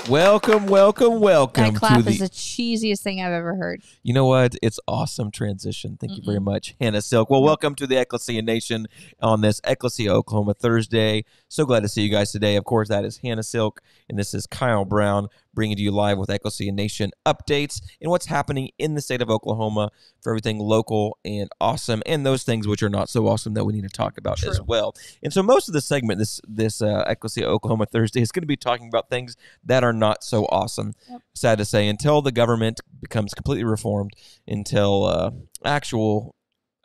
Welcome That clap to is the cheesiest thing I've ever heard. You know what? It's awesome transition. Thank you very much, Hannah Silk. Well, welcome to the Ekklesia Nation on this Ekklesia, Oklahoma Thursday. So glad to see you guys today. Of course, that is Hannah Silk, and this is Kyle Brown bringing to you live with Ekklesia Nation updates and what's happening in the state of Oklahoma for everything local and awesome, and those things which are not so awesome that we need to talk about as well. And so most of the segment, this Ekklesia Oklahoma Thursday, is going to be talking about things that are not so awesome. Sad to say, until the government becomes completely reformed, until I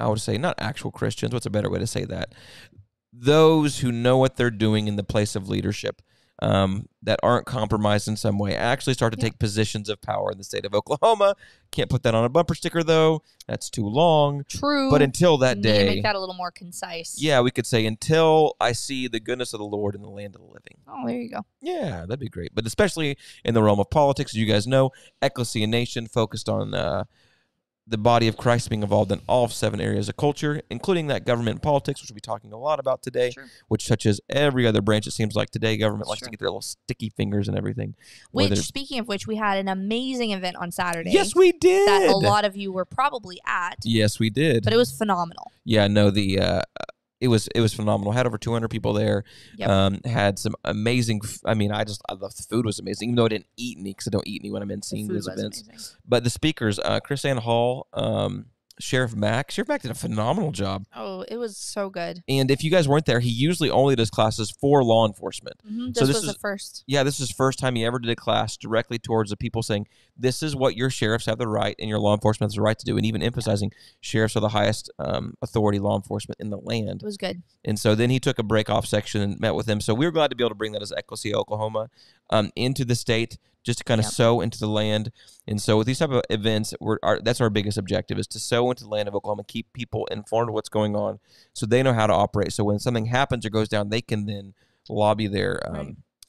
would say not actual Christians, what's a better way to say that? Those who know what they're doing in the place of leadership, that aren't compromised in some way, actually start to take positions of power in the state of Oklahoma. Can't put that on a bumper sticker, though. That's too long. True. But until that you day... need to make that a little more concise. Yeah, we could say, until I see the goodness of the Lord in the land of the living. Oh, there you go. Yeah, that'd be great. But especially in the realm of politics, as you guys know, Ekklesia Nation focused on... the body of Christ being involved in all 7 areas of culture, including that government and politics, which we'll be talking a lot about today, which touches every other branch, it seems like today. Government likes to get their little sticky fingers and everything. Which, speaking of which, we had an amazing event on Saturday. Yes, we did. That a lot of you were probably at. Yes, we did. But it was phenomenal. Yeah, no, it was phenomenal. Had over 200 people there. Had some amazing. I love the food was amazing. Even though I didn't eat any, because I don't eat any when I'm in seeing these events. Amazing. But the speakers, Chris Ann Hall, Sheriff Mack did a phenomenal job. Oh, it was so good. And if you guys weren't there, he usually only does classes for law enforcement. So this was the first. Yeah, this is the first time he ever did a class directly towards the people, saying this is what your sheriffs have the right and your law enforcement has the right to do, and even emphasizing sheriffs are the highest authority law enforcement in the land. It was good. And so then he took a break-off section and met with them. So we were glad to be able to bring that as Ekklesia, Oklahoma, into the state, just to kind of sow into the land. And so with these type of events, that's our biggest objective, is to sow into the land of Oklahoma, keep people informed of what's going on so they know how to operate. So when something happens or goes down, they can then lobby their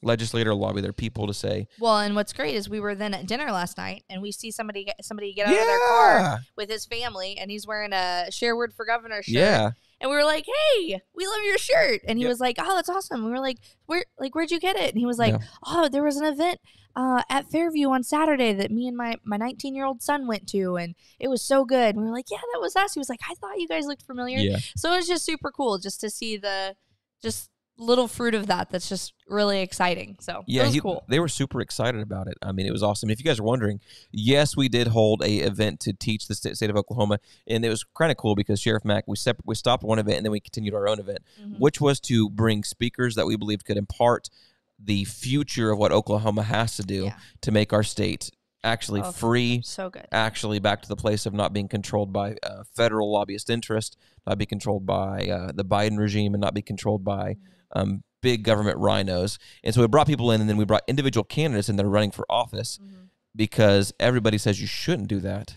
legislator, lobby their people to say. Well, and what's great is we were then at dinner last night, and we see somebody get out of their car with his family, and he's wearing a Share Word for Governor shirt. Yeah. And we were like, "Hey, we love your shirt." And he was like, "Oh, that's awesome." We were like, "Where'd you get it?" And he was like, "Oh, there was an event at Fairview on Saturday that me and my 19-year-old son went to, and it was so good." And we were like, "Yeah, that was us." He was like, "I thought you guys looked familiar." Yeah. So it was just super cool just to see the little fruit of that's just really exciting. So it was cool. They were super excited about it. I mean, it was awesome. If you guys are wondering, yes, we did hold a event to teach the state of Oklahoma, and it was kind of cool because Sheriff Mack, we stopped one event and then we continued our own event, which was to bring speakers that we believed could impart the future of what Oklahoma has to do to make our state actually free, so good, actually back to the place of not being controlled by federal lobbyist interest, not be controlled by the Biden regime, and not be controlled by big government rhinos. And so we brought people in, and then we brought individual candidates in that are running for office because everybody says you shouldn't do that.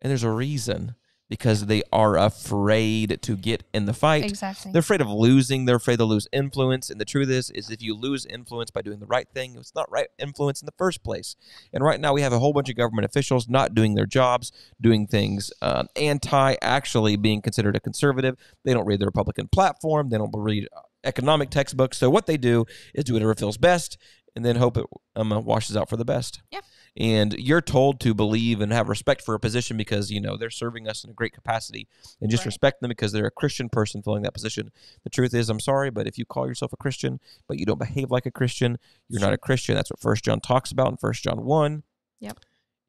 And there's a reason, because they are afraid to get in the fight. Exactly. They're afraid of losing. They're afraid to lose influence. And the truth is if you lose influence by doing the right thing, it's not right influence in the first place. And right now we have a whole bunch of government officials not doing their jobs, doing things actually being considered a conservative. They don't read the Republican platform. They don't read economic textbooks. So what they do is do whatever feels best and then hope it washes out for the best. Yeah. And you're told to believe and have respect for a position because, they're serving us in a great capacity, and just respect them because they're a Christian person filling that position. The truth is, I'm sorry, but if you call yourself a Christian, but you don't behave like a Christian, you're not a Christian. That's what 1 John talks about in 1 John 1. Yep.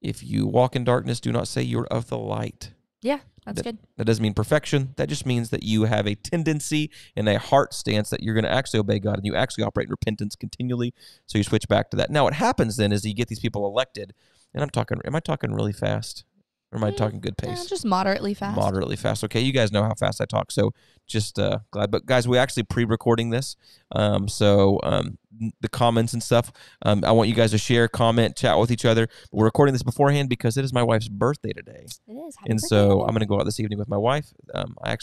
If you walk in darkness, do not say you're of the light. Yeah, that's good. That doesn't mean perfection. That just means that you have a tendency and a heart stance that you're going to actually obey God, and you actually operate in repentance continually. So you switch back to that. Now, what happens then is you get these people elected, and am I talking really fast? Or am I talking good pace? Just moderately fast. Moderately fast. Okay, you guys know how fast I talk, so just glad. But guys, we're actually pre-recording this, so the comments and stuff, I want you guys to share, comment, chat with each other. We're recording this beforehand because it is my wife's birthday today. It is. Happy and birthday, so I'm going to go out this evening with my wife.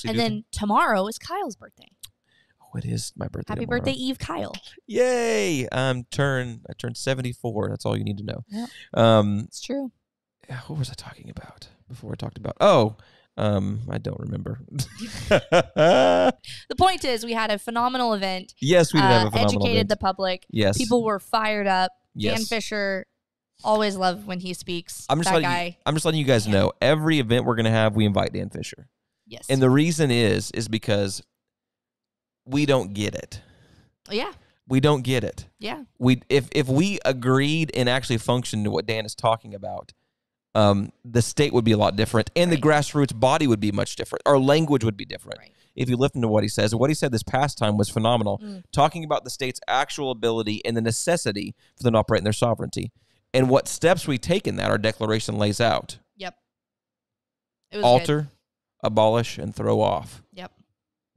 Then tomorrow is Kyle's birthday. Oh, it is my birthday. Happy birthday, Eve, Kyle. Yay! I turned 74. That's all you need to know. Yep. It's true. What was I talking about before I talked about? I don't remember. The point is, we had a phenomenal event. Yes, we did have a phenomenal educated event. the public. Yes. People were fired up. Yes. Dan Fisher, always love when he speaks. I'm just letting you guys know, every event we're going to have, we invite Dan Fisher. Yes. And the reason is because we don't get it. Yeah. We don't get it. Yeah. If we agreed and actually functioned to what Dan is talking about, the state would be a lot different, and the grassroots body would be much different. Our language would be different if you listen to what he says. And what he said this past time was phenomenal, talking about the state's actual ability and the necessity for them to operate in their sovereignty, and what steps we take in that. Our declaration lays out. Yep. It was alter, good. abolish, and throw off. Yep.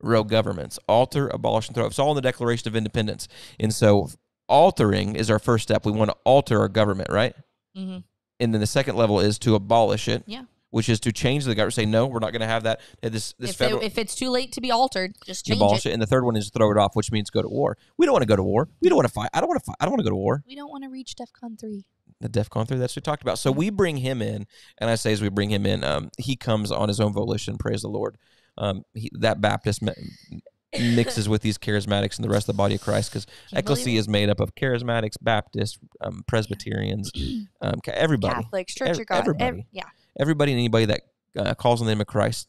Rogue governments. Alter, abolish, and throw off. It's all in the Declaration of Independence. And so altering is our first step. We want to alter our government, right? Mm-hmm. And then the second level is to abolish it. Yeah. Which is to change the government. Say, no, we're not going to have that. If it's too late to be altered, just change abolish it. And the third one is throw it off, which means go to war. We don't want to go to war. We don't want to fight. I don't want to fight. I don't want to go to war. We don't want to reach DEFCON 3. The DEFCON 3, that's what we talked about. So we bring him in, and I say as we bring him in, he comes on his own volition, praise the Lord. That Baptist mixes with these charismatics and the rest of the body of Christ, because Ekklesia is made up of charismatics, Baptists, Presbyterians, everybody. Catholics, Church of God. Everybody. Everybody and anybody that calls on the name of Christ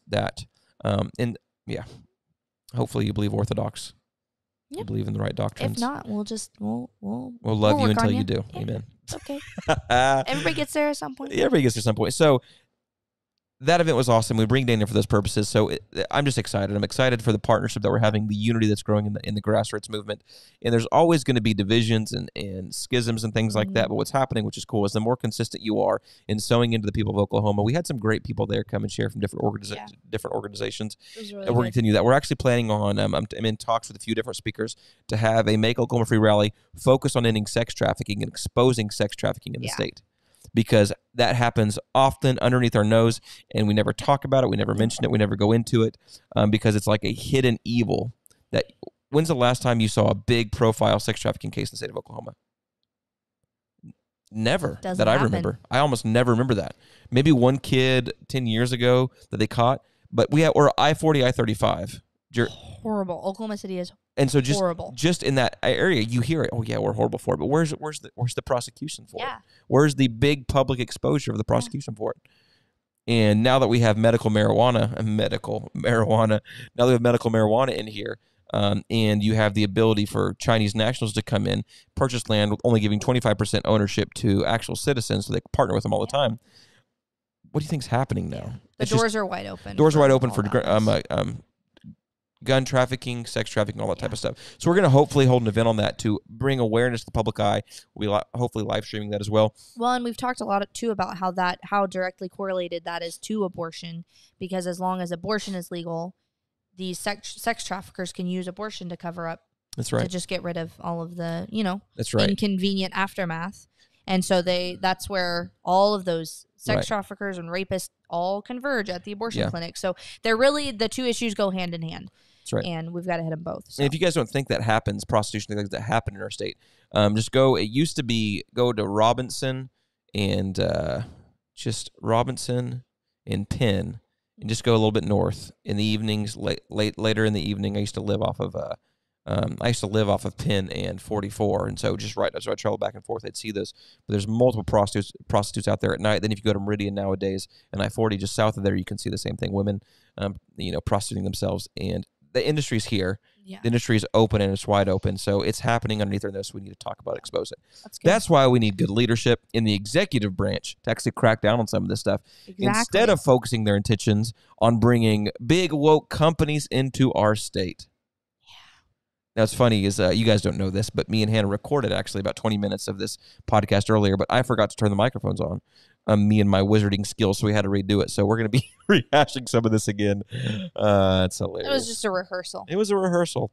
hopefully you believe Orthodox. Yep. You believe in the right doctrines. If not, we'll love you until you do. Yeah. Amen. It's okay. Everybody gets there at some point. Everybody gets there at some point. So that event was awesome. We bring Dan in for those purposes. So I'm just excited. I'm excited for the partnership that we're having, the unity that's growing in the grassroots movement. And there's always going to be divisions and schisms and things like that. But what's happening, which is cool, is the more consistent you are in sowing into the people of Oklahoma. We had some great people there come and share from different organizations. Really and we're going to continue that. We're actually planning on, I'm in talks with a few different speakers to have a Make Oklahoma Free rally focused on ending sex trafficking and exposing sex trafficking in the state. Because that happens often underneath our nose, and we never talk about it, we never mention it, we never go into it, because it's like a hidden evil. When's the last time you saw a big profile sex trafficking case in the state of Oklahoma? Never. Doesn't I happen. remember. I almost never remember that. Maybe one kid 10 years ago that they caught, but we're I-40, I-35. Horrible. Oklahoma City is and so horrible. Just in that area, you hear it. Oh yeah, we're horrible for it. But where's the prosecution for it? Where's the big public exposure of the prosecution for it? And now that we have medical marijuana, now we have medical marijuana in here, and you have the ability for Chinese nationals to come in, purchase land with only giving 25% ownership to actual citizens, so they can partner with them all the time. What do you think's happening now? The doors are wide open. Doors are wide open for gun trafficking, sex trafficking, all that type of stuff. So we're going to hopefully hold an event on that to bring awareness to the public eye. We'll hopefully live streaming that as well. Well, and we've talked a lot too about how directly correlated that is to abortion, because as long as abortion is legal, these sex traffickers can use abortion to cover up. That's right. To just get rid of all of the, that's right, inconvenient aftermath. And so that's where all of those sex traffickers and rapists all converge at the abortion clinic. So they're really, the two issues go hand in hand. That's right. And we've got to hit them both. So. And if you guys don't think that happens, prostitution, things that happen in our state, just go to Robinson and Penn, and just go a little bit north in the evenings, later in the evening. I used to live off of Penn and 44, and so so I travel back and forth. I'd see those, but there's multiple prostitutes out there at night. Then if you go to Meridian nowadays and I-40, just south of there, you can see the same thing. Women, prostituting themselves, and the industry's here. Yeah. The industry is open and it's wide open, so it's happening underneath our nose. So we need to talk about it, expose it. That's why we need good leadership in the executive branch to actually crack down on some of this stuff, instead of focusing their intentions on bringing big woke companies into our state. Now, what's funny is you guys don't know this, but me and Hannah recorded actually about 20 minutes of this podcast earlier, but I forgot to turn the microphones on. Me and my wizarding skills, so we had to redo it. So we're going to be rehashing some of this again. It's hilarious. It was just a rehearsal. It was a rehearsal.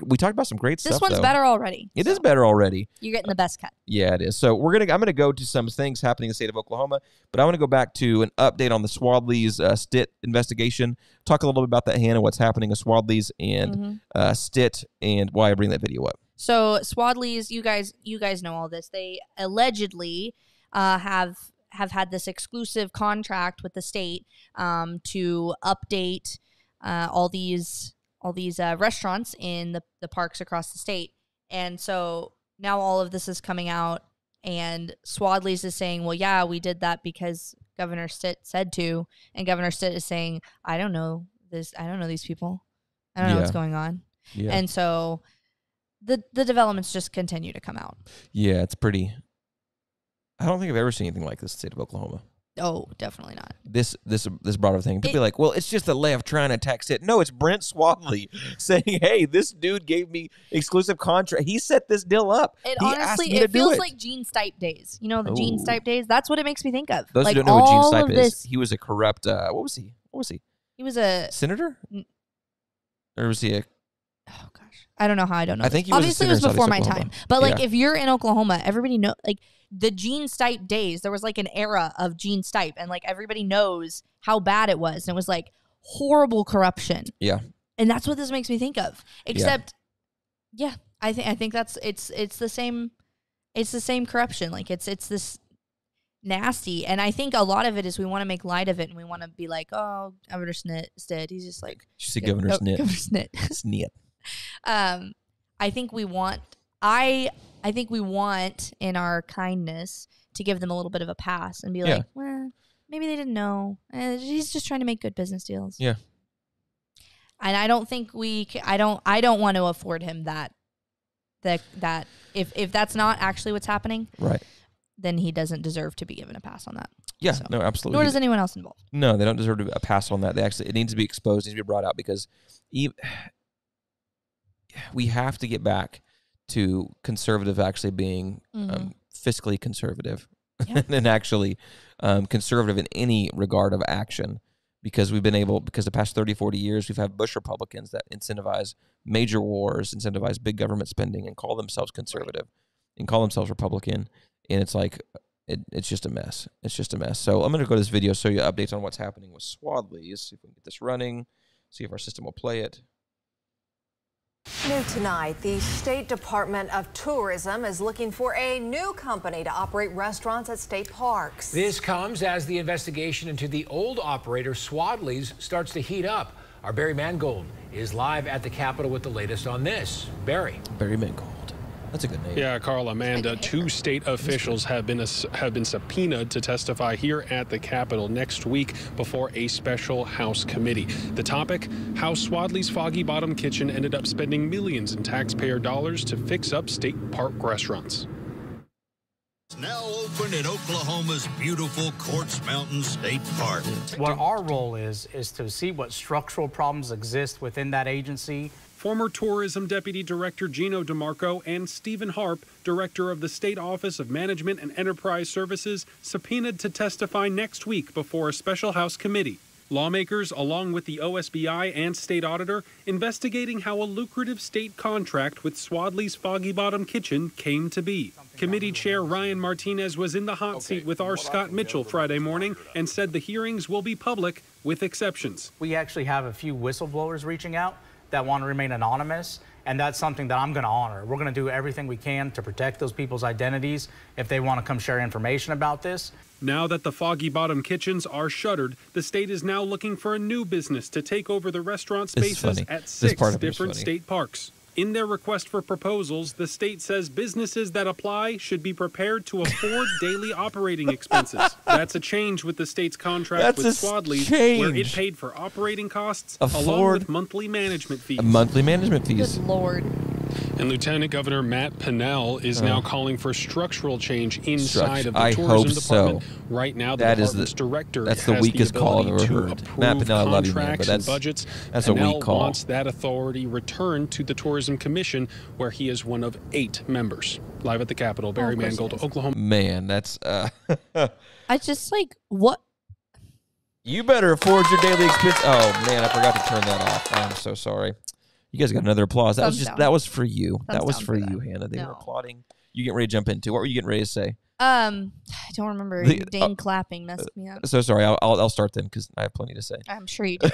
We talked about some great stuff. This one's better already. It is better already. You're getting the best cut. Yeah, it is. So I'm going to go to some things happening in the state of Oklahoma, but I want to go back to an update on the Swadley's Stitt investigation. Talk a little bit about that, Hannah, what's happening with Swadley's and Stitt, and why I bring that video up. So Swadley's, you guys know all this. They allegedly have had this exclusive contract with the state to update all these restaurants in the parks across the state. And so now all of this is coming out, And Swadley's is saying, well, yeah, we did that because Governor Stitt said to. And Governor Stitt is saying, I don't know this. I don't know these people. I don't know what's going on. Yeah. And so the developments just continue to come out. Yeah, it's pretty. I don't think I've ever seen anything like this in the state of Oklahoma. Oh, definitely not. This broader thing. People be like, well, it's just the left trying to attack Stitt. No, it's Brent Swadley saying, hey, this dude gave me exclusive contract. He set this deal up. It feels like Gene Stipe days. You know, the Gene Stipe days? That's what it makes me think of. Those like, who don't know what Gene Stipe is, he was a corrupt, what was he? He was a... senator? Or was he a... Oh, gosh. I don't know how I don't know. I think he was obviously it was before my time. But, like, if you're in Oklahoma, everybody knows... Like, the Gene Stipe days, there was like an era of Gene Stipe, and like everybody knows how bad it was, and it was like horrible corruption. Yeah, and that's what this makes me think of. Except, I think that's it's the same corruption. Like it's this nasty, and I think a lot of it is we want to make light of it, and we want to be like, oh, Governor Stitt, he's just like she said Governor Snit. Governor Snit. Snit. I think we want. I think we want, in our kindness, to give them a little bit of a pass and be like, well, maybe they didn't know. He's just trying to make good business deals. Yeah. And I don't think I don't want to afford him that if that's not actually what's happening, right, then he doesn't deserve to be given a pass on that. Yeah, so, no, absolutely. Nor does anyone else involved. No, they don't deserve a pass on that. It needs to be exposed, it needs to be brought out, because we have to get back to conservative actually being fiscally conservative and actually conservative in any regard of action, because the past 30, 40 years, we've had Bush Republicans that incentivize major wars, incentivize big government spending, and call themselves conservative and call themselves Republican. And it's like, it's just a mess. It's just a mess. So I'm going to go to this video, show you updates on what's happening with Swadley's. See if we can get this running, see if our system will play it. New tonight, the State Department of Tourism is looking for a new company to operate restaurants at state parks. This comes as the investigation into the old operator Swadley's starts to heat up. Our Barry Mangold is live at the Capitol with the latest on this. Barry Mangold. That's a good name. Yeah, Carl, Amanda, 2 state officials have been subpoenaed to testify here at the Capitol next week before a special House committee. The topic, how Swadley's Foggy Bottom Kitchen ended up spending millions in taxpayer dollars to fix up state park restaurants. Now open at Oklahoma's beautiful Quartz Mountain State Park. What our role is to see what structural problems exist within that agency. Former Tourism Deputy Director Gino DeMarco and Stephen Harp, Director of the State Office of Management and Enterprise Services, subpoenaed to testify next week before a special House committee. Lawmakers, along with the OSBI and state auditor, investigating how a lucrative state contract with Swadley's Foggy Bottom Kitchen came to be. Committee Chair Ryan Martinez was in the hot seat with our Scott Mitchell Friday morning and said the hearings will be public with exceptions. We actually have a few whistleblowers reaching out that want to remain anonymous, and that's something that I'm going to honor. We're going to do everything we can to protect those people's identities if they want to come share information about this. Now that the Foggy Bottom Kitchens are shuttered, the state is now looking for a new business to take over the restaurant spaces at 6 different state parks. In their request for proposals, the state says businesses that apply should be prepared to afford daily operating expenses. That's a change with the state's contract with Swadley's, where it paid for operating costs along with monthly management fees. Good Lord. And Lieutenant Governor Matt Pinnell is now calling for structural change inside of the tourism department. Right now, the department's director that's the weakest call I've ever heard. Matt Pinnell, I love you, man, but that's a weak call. Wants that authority returned to the Tourism Commission, where he is one of 8 members. Live at the Capitol, Barry Mangold, Oklahoma. Man, that's I just like what. You better afford your daily expense. Oh man, I forgot to turn that off. I'm so sorry. You guys got another applause. That was for you. That was for you, Hannah. They were applauding. You getting ready to jump into? What were you getting ready to say? I don't remember. Dang clapping messed me up. So sorry. I'll start then because I have plenty to say. I'm sure you do.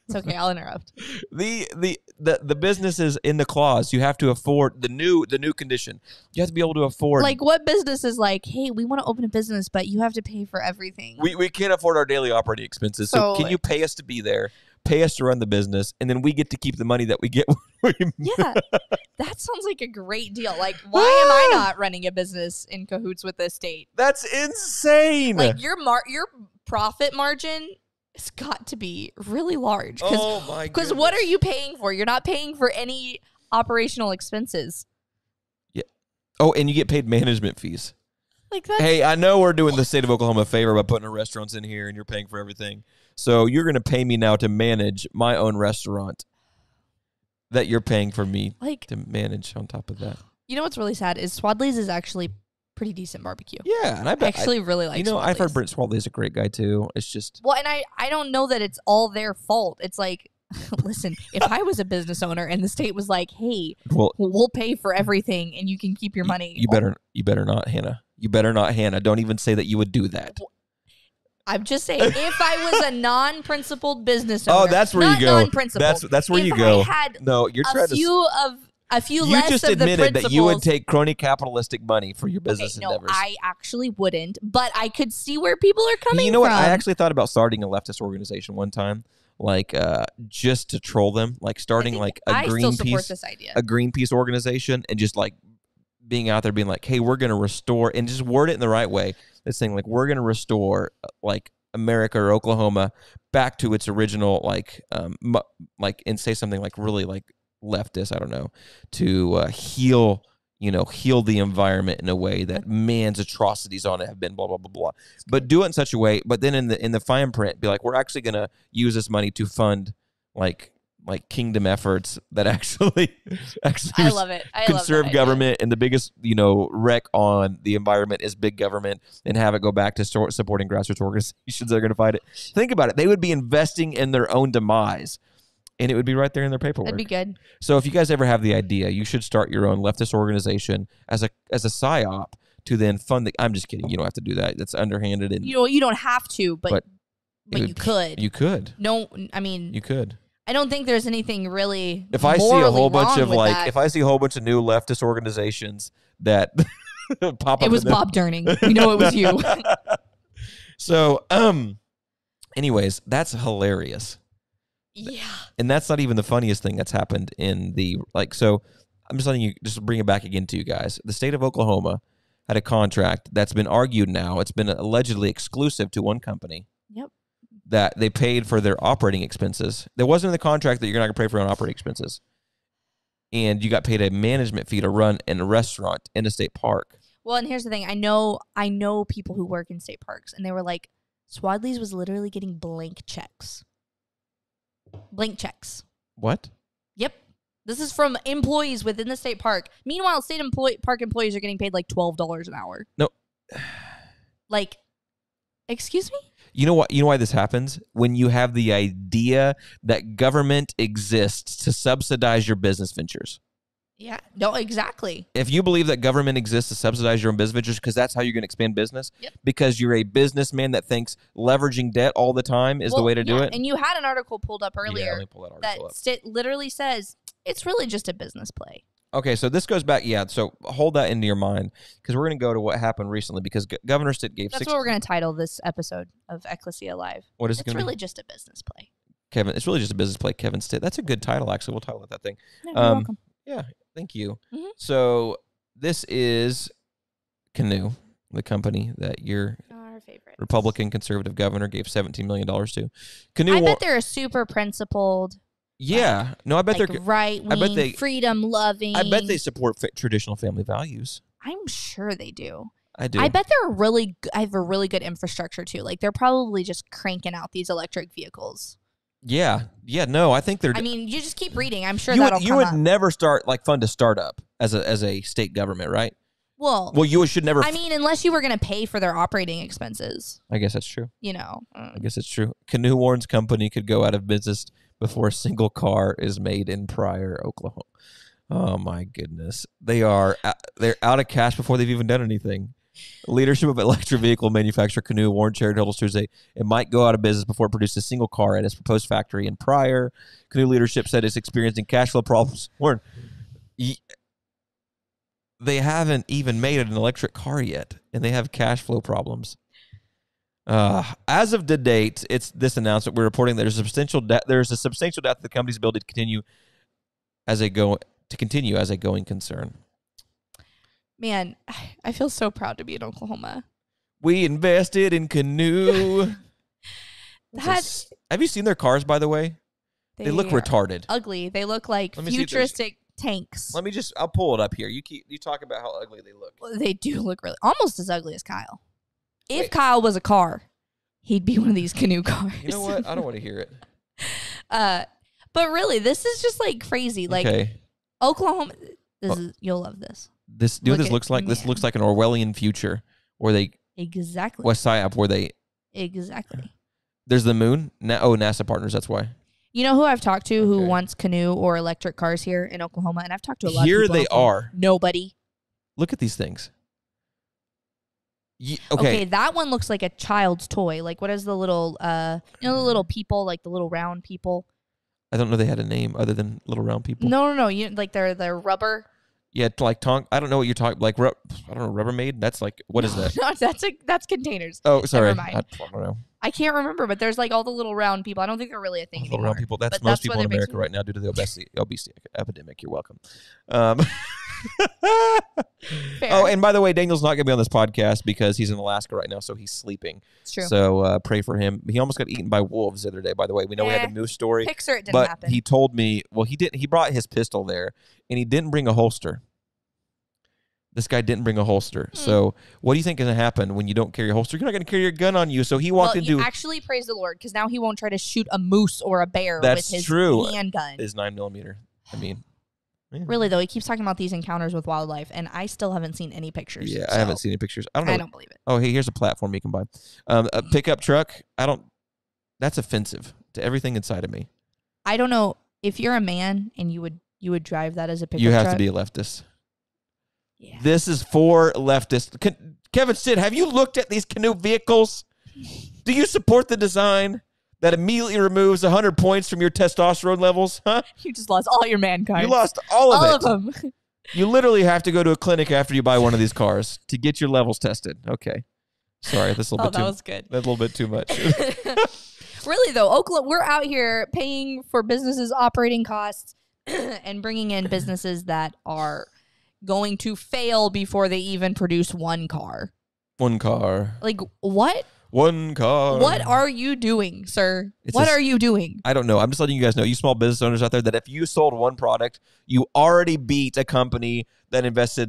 It's okay. I'll interrupt. The businesses in the clause, you have to afford the new condition. You have to be able to afford. Like what business is like, hey, we want to open a business, but you have to pay for everything. We can't afford our daily operating expenses. So can you pay us to be there? pay us to run the business, and then we get to keep the money that we get. Yeah, that sounds like a great deal. Like, why am I not running a business in cahoots with the state? That's insane. Like, your profit margin has got to be really large. Oh my! Because what are you paying for? You're not paying for any operational expenses. Yeah. Oh, and you get paid management fees. Like that. Hey, I know we're doing the state of Oklahoma a favor by putting our restaurants in here, and you're paying for everything. So you're going to pay me now to manage my own restaurant that you're paying for me to manage on top of that. You know what's really sad is Swadley's is actually pretty decent barbecue. Yeah, and I actually really like. I've heard Brent Swadley's a great guy too. It's just and I don't know that it's all their fault. It's like, listen, if I was a business owner and the state was like, "Hey, we'll pay for everything and you can keep your money," you better not, Hannah. You better not, Hannah. Don't even say that you would do that. I'm just saying, if I was a non-principled business owner, that's where you go. Non-principled. That's where you go. I had you're trying to. A few you less just of admitted the that you would take crony capitalistic money for your business endeavors. No, I actually wouldn't, but I could see where people are coming from. You know what? I actually thought about starting a leftist organization one time, like just to troll them, like starting like a Greenpeace organization, and just like being out there being like, hey, we're going to restore, and just word it in the right way. This thing, like, we're going to restore like America or Oklahoma back to its original, and say something like really like leftist, I don't know, to heal the environment in a way that man's atrocities on it have been blah, blah, blah, blah. But do it in such a way, but then in the fine print, be like, we're actually going to use this money to fund like kingdom efforts that actually I love it. Conserve government, and the biggest, wreck on the environment is big government, and have it go back to supporting grassroots organizations that are going to fight it. Think about it. They would be investing in their own demise, and it would be right there in their paperwork. That'd be good. So if you guys ever have the idea, you should start your own leftist organization as a psyop to then fund the. I'm just kidding. You don't have to do that. That's underhanded. And you don't have to, but you could. You could. No, I mean, you could. I don't think there's anything really. If I see a whole bunch of if I see a whole bunch of new leftist organizations that pop up, it was Bob Durning. We know it was you. So, anyways, that's hilarious. Yeah, and that's not even the funniest thing that's happened in the So, I'm just letting you bring it back again to you guys. The state of Oklahoma had a contract that's been argued now. It's been allegedly exclusive to one company. Yep. That they paid for their operating expenses. There wasn't in the contract that you're not going to pay for your own operating expenses. And you got paid a management fee to run in a restaurant in a state park. Well, and here's the thing. I know people who work in state parks, and they were like, Swadley's was literally getting blank checks. Blank checks. What? Yep. This is from employees within the state park. Meanwhile, park employees are getting paid like $12 an hour. No. Like, excuse me? You know what? You know why this happens? When you have the idea that government exists to subsidize your business ventures. Yeah, no, exactly. If you believe that government exists to subsidize your own business ventures, because that's how you're going to expand business, because you're a businessman that thinks leveraging debt all the time is the way to do it. And you had an article pulled up earlier let me pull that article up. Literally says it's really just a business play. Okay, so this goes back, so hold that into your mind, because we're going to go to what happened recently, because Governor Stitt gave... That's what we're going to title this episode of Ekklesia Live. What is it going to be? It's really just a business play. Kevin, it's really just a business play, Kevin Stitt. That's a good title, actually. We'll title it that thing. Yeah, you're welcome. Yeah, thank you. Mm-hmm. So this is Canoe, the company that your Republican conservative governor gave $17 million to. Canoe, I bet they're a super principled... Yeah. No, I bet they're right-wing, freedom-loving. I bet they support traditional family values. I'm sure they do. I do. I bet I have a really good infrastructure, too. Like, they're probably just cranking out these electric vehicles. Yeah. Yeah, no, I think they're... I mean, you just keep reading. I'm sure that'll come up. You would never fund a startup as a state government, right? Well, you should never... I mean, unless you were going to pay for their operating expenses. I guess that's true. I guess it's true. Canoe Warren's company could go out of business before a single car is made in Pryor, Oklahoma. Oh, my goodness. They're out of cash before they've even done anything. Leadership of electric vehicle manufacturer Canoe Warren shared told Tuesday it might go out of business before it produced a single car at its proposed factory in Pryor. Canoe leadership said it's experiencing cash flow problems. Warren, they haven't even made an electric car yet, and they have cash flow problems. As of the date, it's this announcement. We're reporting that there's a substantial debt to the company's ability to continue as a going concern. Man, I feel so proud to be in Oklahoma. We invested in Canoe. Have you seen their cars, by the way? They look retarded. Ugly. They look like futuristic tanks. I'll pull it up here. You talk about how ugly they look. Well, they do look really almost as ugly as Kyle. If Kyle was a car, he'd be one of these Canoe cars. You know what? I don't want to hear it. But really, this is just like crazy. Like Oklahoma, you'll love this. This looks like? Man. This looks like an Orwellian future where they exactly West Psyop where they exactly. There's the moon. NASA partners. That's why. You know who I've talked to who wants Canoe or electric cars here in Oklahoma, and I've talked to a lot of people. Here they are. Nobody. Look at these things. Okay, that one looks like a child's toy. Like, what is the little, the little people, like the little round people? I don't know they had a name other than little round people. No. Like they're rubber. Yeah, like Tonk. I don't know what you're talking. Like, I don't know, Rubbermaid. That's like, what is that? No, that's containers. Oh, sorry. Never mind. I don't know. I can't remember, but there's like all the little round people. I don't think they're really a thing anymore. Little round people. That's most people in America right now due to the obesity epidemic. You're welcome. Oh, and by the way, Daniel's not going to be on this podcast because he's in Alaska right now, so he's sleeping. It's true. So pray for him. He almost got eaten by wolves the other day, by the way. We know we had the moose story. Picture it didn't happen. He told me, well, he didn't. He brought his pistol there, and he didn't bring a holster. This guy didn't bring a holster. So what do you think is going to happen when you don't carry a holster? You're not going to carry your gun on you. So he walked into... actually, praise the Lord, because now he won't try to shoot a moose or a bear with his handgun. His 9mm. I mean... Yeah. Really, though, he keeps talking about these encounters with wildlife, and I still haven't seen any pictures. Yeah, I haven't seen any pictures. I don't know. I don't believe it. Oh, hey, here's a platform you can buy. A pickup truck. That's offensive to everything inside of me. I don't know if you're a man and you would drive that as a pickup truck. You have to be a leftist. Yeah. This is for leftists. Kevin Sid, have you looked at these Canoe vehicles? Do you support the design that immediately removes 100 points from your testosterone levels? Huh? You just lost all your mankind. You lost all of it. All of them. You literally have to go to a clinic after you buy one of these cars to get your levels tested. Okay. Sorry, that's a little bit that was good. That's a little bit too much. Really, though, Oakland, we're out here paying for businesses' operating costs and bringing in businesses that are going to fail before they even produce one car. One car. Like, what? One car. What are you doing, sir? What are you doing? I don't know. I'm just letting you guys know, you small business owners out there, that if you sold one product, you already beat a company that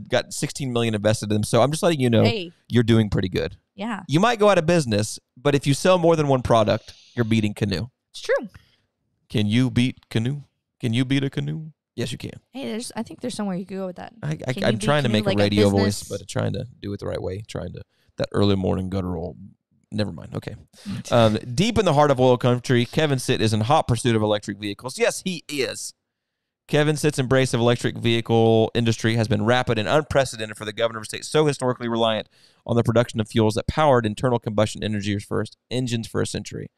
got $16 million invested in them. So I'm just letting you know, you're doing pretty good. Yeah. You might go out of business, but if you sell more than one product, you're beating Canoe. It's true. Can you beat Canoe? Can you beat a Canoe? Yes, you can. Hey, I think there's somewhere you could go with that. I'm trying to make a radio voice, but trying to do it the right way. That early morning guttural. Never mind. Okay. Deep in the heart of oil country, Kevin Sitt is in hot pursuit of electric vehicles. Yes, he is. Kevin Sitt's embrace of electric vehicle industry has been rapid and unprecedented for the governor of a state so historically reliant on the production of fuels that powered internal combustion engines for a century.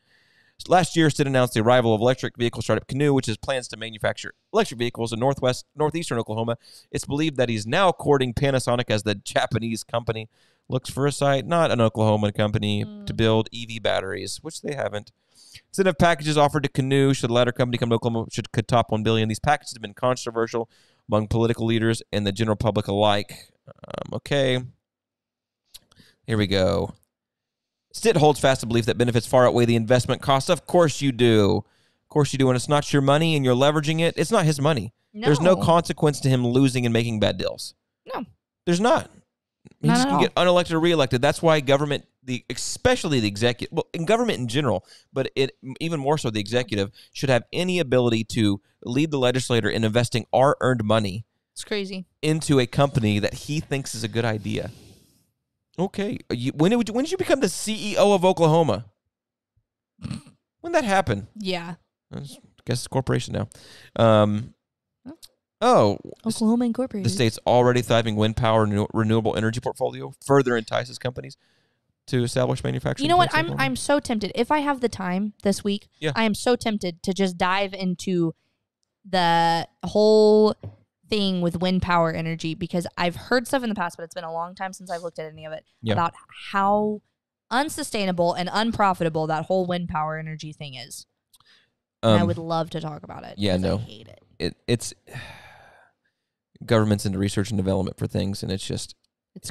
Last year, Sitt announced the arrival of electric vehicle startup Canoe, which has plans to manufacture electric vehicles in northeastern Oklahoma. It's believed that he's now courting Panasonic as the Japanese company looks for a site, not an Oklahoma company, to build EV batteries, which they haven't. Instead of packages offered to Canoe, should the latter company come to Oklahoma, could top $1 billion. These packages have been controversial among political leaders and the general public alike. Okay. Here we go. Sitt holds fast to belief that benefits far outweigh the investment costs. Of course you do. Of course you do. And it's not your money and you're leveraging it. It's not his money. No. There's no consequence to him losing and making bad deals. No. There's not. He just can get unelected or reelected. That's why government, especially the executive, well, in government in general, but even more so the executive, should have any ability to lead the legislator in investing our earned money. It's crazy. Into a company that he thinks is a good idea. Okay. When did you become the CEO of Oklahoma? When did that happen? Yeah. I guess it's a corporation now. Oklahoma Incorporated. The state's already thriving wind power and renewable energy portfolio further entices companies to establish manufacturing. You know what? I'm so tempted. If I have the time this week, I am so tempted to just dive into the whole thing with wind power energy, because I've heard stuff in the past, but it's been a long time since I've looked at any of it about how unsustainable and unprofitable that whole wind power energy thing is. And I would love to talk about it. Yeah, no. I hate it. It's government's into research and development for things, and it's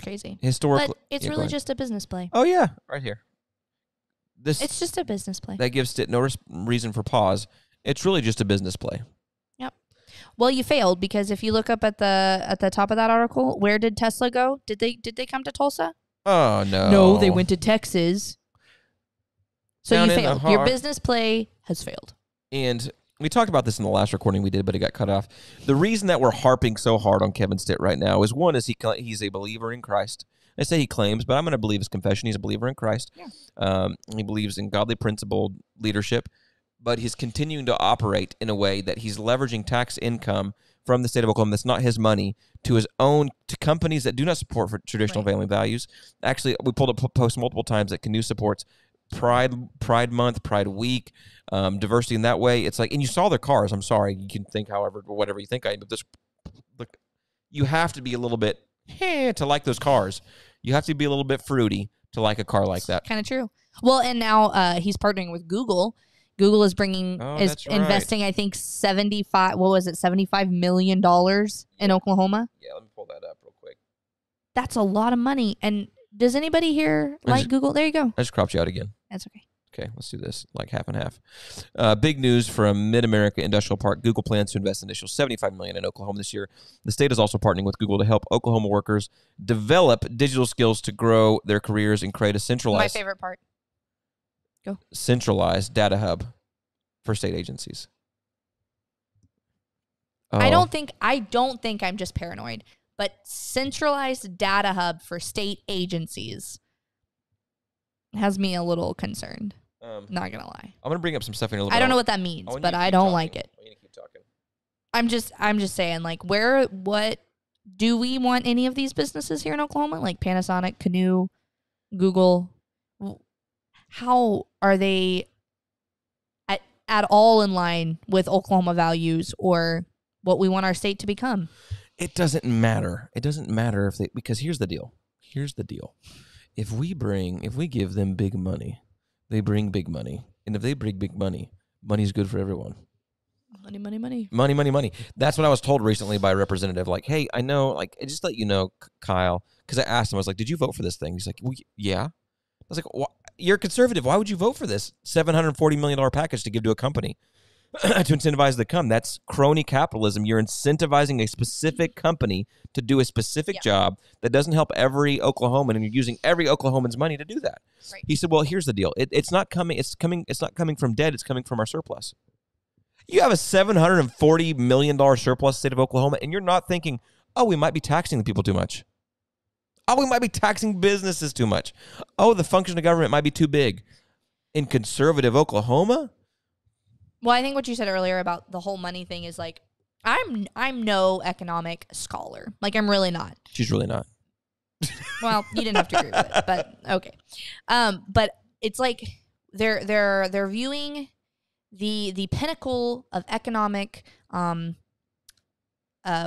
crazy. Historical. But it's really just a business play. Oh, yeah, right here. It's just a business play. That gives it no reason for pause. It's really just a business play. Yep. Well, you failed because if you look up at the top of that article, where did Tesla go? Did they come to Tulsa? Oh, no. No, they went to Texas. So Down you in the failed. heart. Your business play has failed. And we talked about this in the last recording we did, but it got cut off. The reason that we're harping so hard on Kevin Stitt right now is, one, is he's a believer in Christ. I say he claims, but I'm going to believe his confession. He's a believer in Christ. Yeah. He believes in godly principled leadership, but he's continuing to operate in a way that he's leveraging tax income from the state of Oklahoma that's not his money to companies that do not support for traditional family values. Actually, we pulled up post multiple times that Canoe supports Pride Month, Pride Week, diversity in that way. It's like, and you saw their cars. I'm sorry, you can think whatever you think. But look, you have to be a little bit to like those cars. You have to be a little bit fruity to like a car like that. Kind of true. Well, and now he's partnering with Google. Google is investing, I think, $75 million in Oklahoma. Yeah, let me pull that up real quick. That's a lot of money. And does anybody here like Google? There you go. I just cropped you out again. That's okay. Okay, let's do this like half and half. Big news from Mid-America Industrial Park. Google plans to invest an initial $75 million in Oklahoma this year. The state is also partnering with Google to help Oklahoma workers develop digital skills to grow their careers and create a centralized... My favorite part. Go. Centralized data hub for state agencies. I don't think I'm just paranoid, but centralized data hub for state agencies has me a little concerned. Not gonna lie. I'm gonna bring up some stuff in a little bit. I don't know what that means, but I don't like it. I need to keep talking. I'm just saying, like, what do we want any of these businesses here in Oklahoma? Like Panasonic, Canoe, Google. How are they at all in line with Oklahoma values or what we want our state to become? It doesn't matter. It doesn't matter because here's the deal. If we give them big money, they bring big money. And if they bring big money, money's good for everyone. Money. That's what I was told recently by a representative. Like, hey, I know, like, just let you know, Kyle, because I asked him, I was like, did you vote for this thing? He's like, well, yeah. I was like, you're a conservative. Why would you vote for this $740 million package to give to a company to incentivize the come? That's crony capitalism. You're incentivizing a specific company to do a specific job that doesn't help every Oklahoman, and you're using every Oklahoman's money to do that. Right. He said, well, here's the deal. It's not coming from debt. It's coming from our surplus. You have a $740 million surplus state of Oklahoma, and you're not thinking, oh, we might be taxing the people too much. Oh, we might be taxing businesses too much. Oh, the function of government might be too big. In conservative Oklahoma? Well, I think what you said earlier about the whole money thing is like, I'm no economic scholar. Like, I'm really not. She's really not. Well, you didn't have to agree with it, but okay. But it's like they're viewing the pinnacle of economic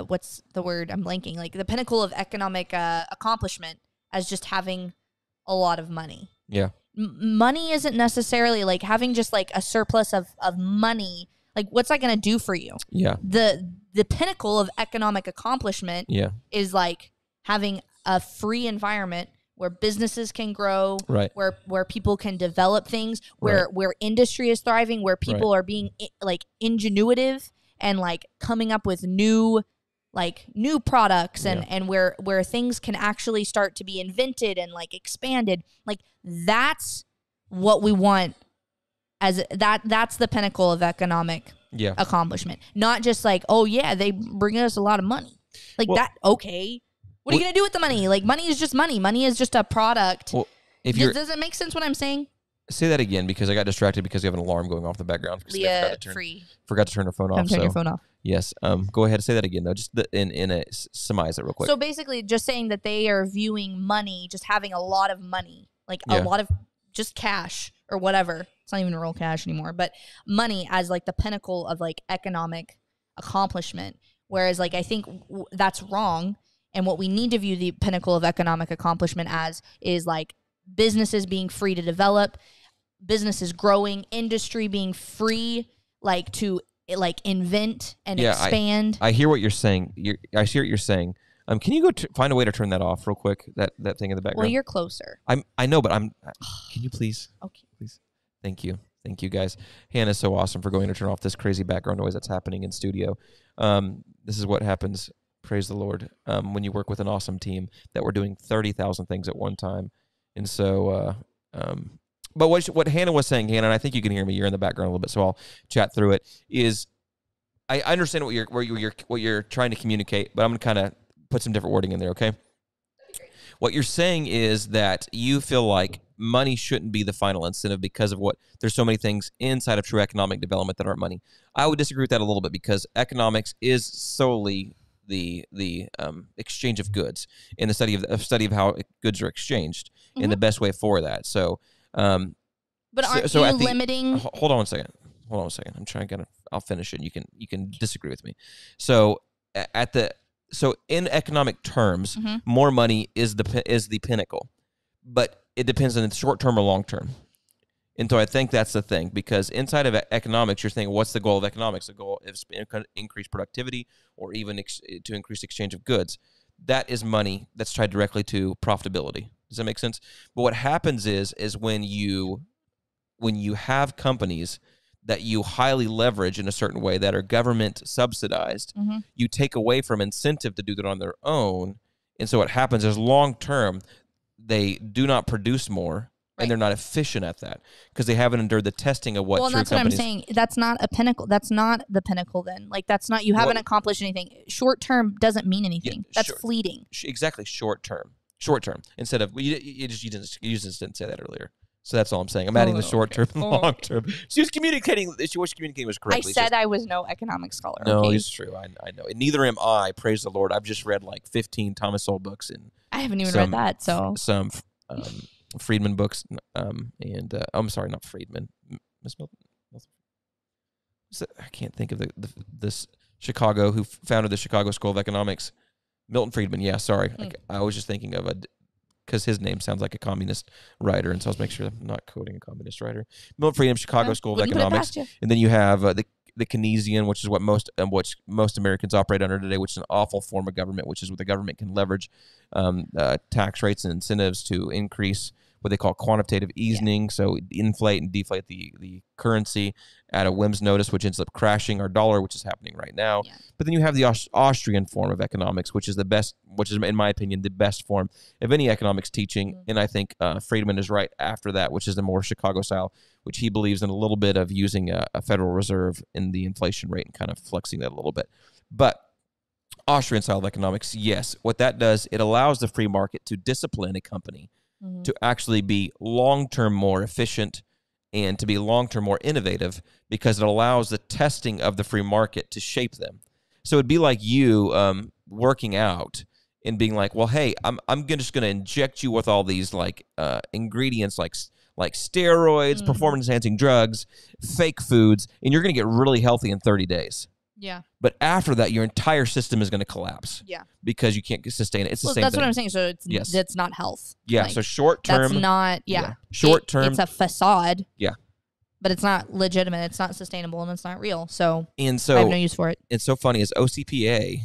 what's the word? I'm blanking. Like the pinnacle of economic accomplishment as just having a lot of money. Yeah. Money isn't necessarily like having just like a surplus of money. Like, what's that going to do for you? Yeah. The pinnacle of economic accomplishment is like having a free environment where businesses can grow, right, where people can develop things, where industry is thriving, where people are being like ingenuitive and like coming up with new products and where things can actually start to be invented and like expanded. Like, that's what we want that's the pinnacle of economic accomplishment. Not just like, oh yeah, they bring us a lot of money. Like, that, okay. What are you going to do with the money? Like, money is just money. Money is just a product. Well, does it make sense what I'm saying? Say that again, because I got distracted because we have an alarm going off in the background. Leah, forgot to turn her phone off. Turn your phone off. Yes. Go ahead and say that again, though. Just surmise it real quick. So basically, just saying that they are viewing money, just having a lot of money, like a lot of just cash or whatever. It's not even real cash anymore, but money as like the pinnacle of like economic accomplishment. Whereas like I think that's wrong. And what we need to view the pinnacle of economic accomplishment as is like businesses being free to develop, businesses growing, industry being free, like to like invent and expand. I hear what you're saying. I hear what you're saying. Can you go find a way to turn that off real quick? That thing in the background. Well, you're closer. I know, but can you please? Okay. Please. Thank you, guys. Hannah's so awesome for going to turn off this crazy background noise that's happening in studio. This is what happens. Praise the Lord. When you work with an awesome team that we're doing 30,000 things at one time, and so. But what Hannah was saying, Hannah, and I think you can hear me. You're in the background a little bit, so I'll chat through it. Is I understand what you're trying to communicate, but I'm going to kind of put some different wording in there. Okay. What you're saying is that you feel like money shouldn't be the final incentive because of there's so many things inside of true economic development that aren't money. I would disagree with that a little bit because economics is solely the exchange of goods and the study of how goods are exchanged and the best way for that. So. But aren't you limiting? Hold on one second. I'm trying to. I'll finish it. You can disagree with me. So in economic terms, more money is the pinnacle, but it depends on the short term or long term. And so I think that's the thing, because inside of economics, you're thinking, what's the goal of economics? The goal is to increase productivity or even to increase exchange of goods. That is money that's tied directly to profitability. Does that make sense? But what happens is when you have companies that you highly leverage in a certain way that are government subsidized, you take away from incentive to do that on their own. And so what happens is long term, they do not produce more. Right. And they're not efficient at that because they haven't endured the testing of what true companies... Well, that's what I'm saying. That's not a pinnacle. That's not the pinnacle then. Like, that's not... You haven't accomplished anything. Short term doesn't mean anything. Yeah, that's fleeting. Exactly. Short term. Instead of... You just didn't say that earlier. So that's all I'm saying. I'm adding the short term and long term. She was communicating was correctly. I said I was no economic scholar. No, okay? It's true. I know. And neither am I. Praise the Lord. I've just read like 15 Thomas Sowell books. And I haven't even read that, so... Some... Friedman books, I'm sorry, not Friedman. Miss Milton. I can't think of this Chicago who founded the Chicago School of Economics. Milton Friedman. Yeah, sorry, I was just thinking of because his name sounds like a communist writer, and so I was making sure I'm not quoting a communist writer. Milton Friedman, Chicago School of Economics, and then you have the Keynesian, which is what most Americans operate under today, which is an awful form of government, which is what the government can leverage tax rates and incentives to increase what they call quantitative easing, so inflate and deflate the currency at a whim's notice, which ends up crashing our dollar, which is happening right now. Yeah. But then you have the Austrian form of economics, which is in my opinion, the best form of any economics teaching. And I think Friedman is right after that, which is the more Chicago style, which he believes in a little bit of using a Federal Reserve in the inflation rate and kind of flexing that a little bit. But Austrian style of economics, yes, what that does, it allows the free market to discipline a company to actually be long-term more efficient and to be long-term more innovative, because it allows the testing of the free market to shape them. So it'd be like you working out and being like, well, hey, I'm just going to inject you with all these like ingredients like steroids, performance-enhancing drugs, fake foods, and you're going to get really healthy in 30 days. Yeah. But after that, your entire system is going to collapse. Yeah. Because you can't sustain it. It's the same that's thing. What I'm saying. So it's not health. Yeah. Like, so short term. That's not, Short term. It's a facade. Yeah. But it's not legitimate. It's not sustainable, and it's not real. So I have no use for it. It's so funny is OCPA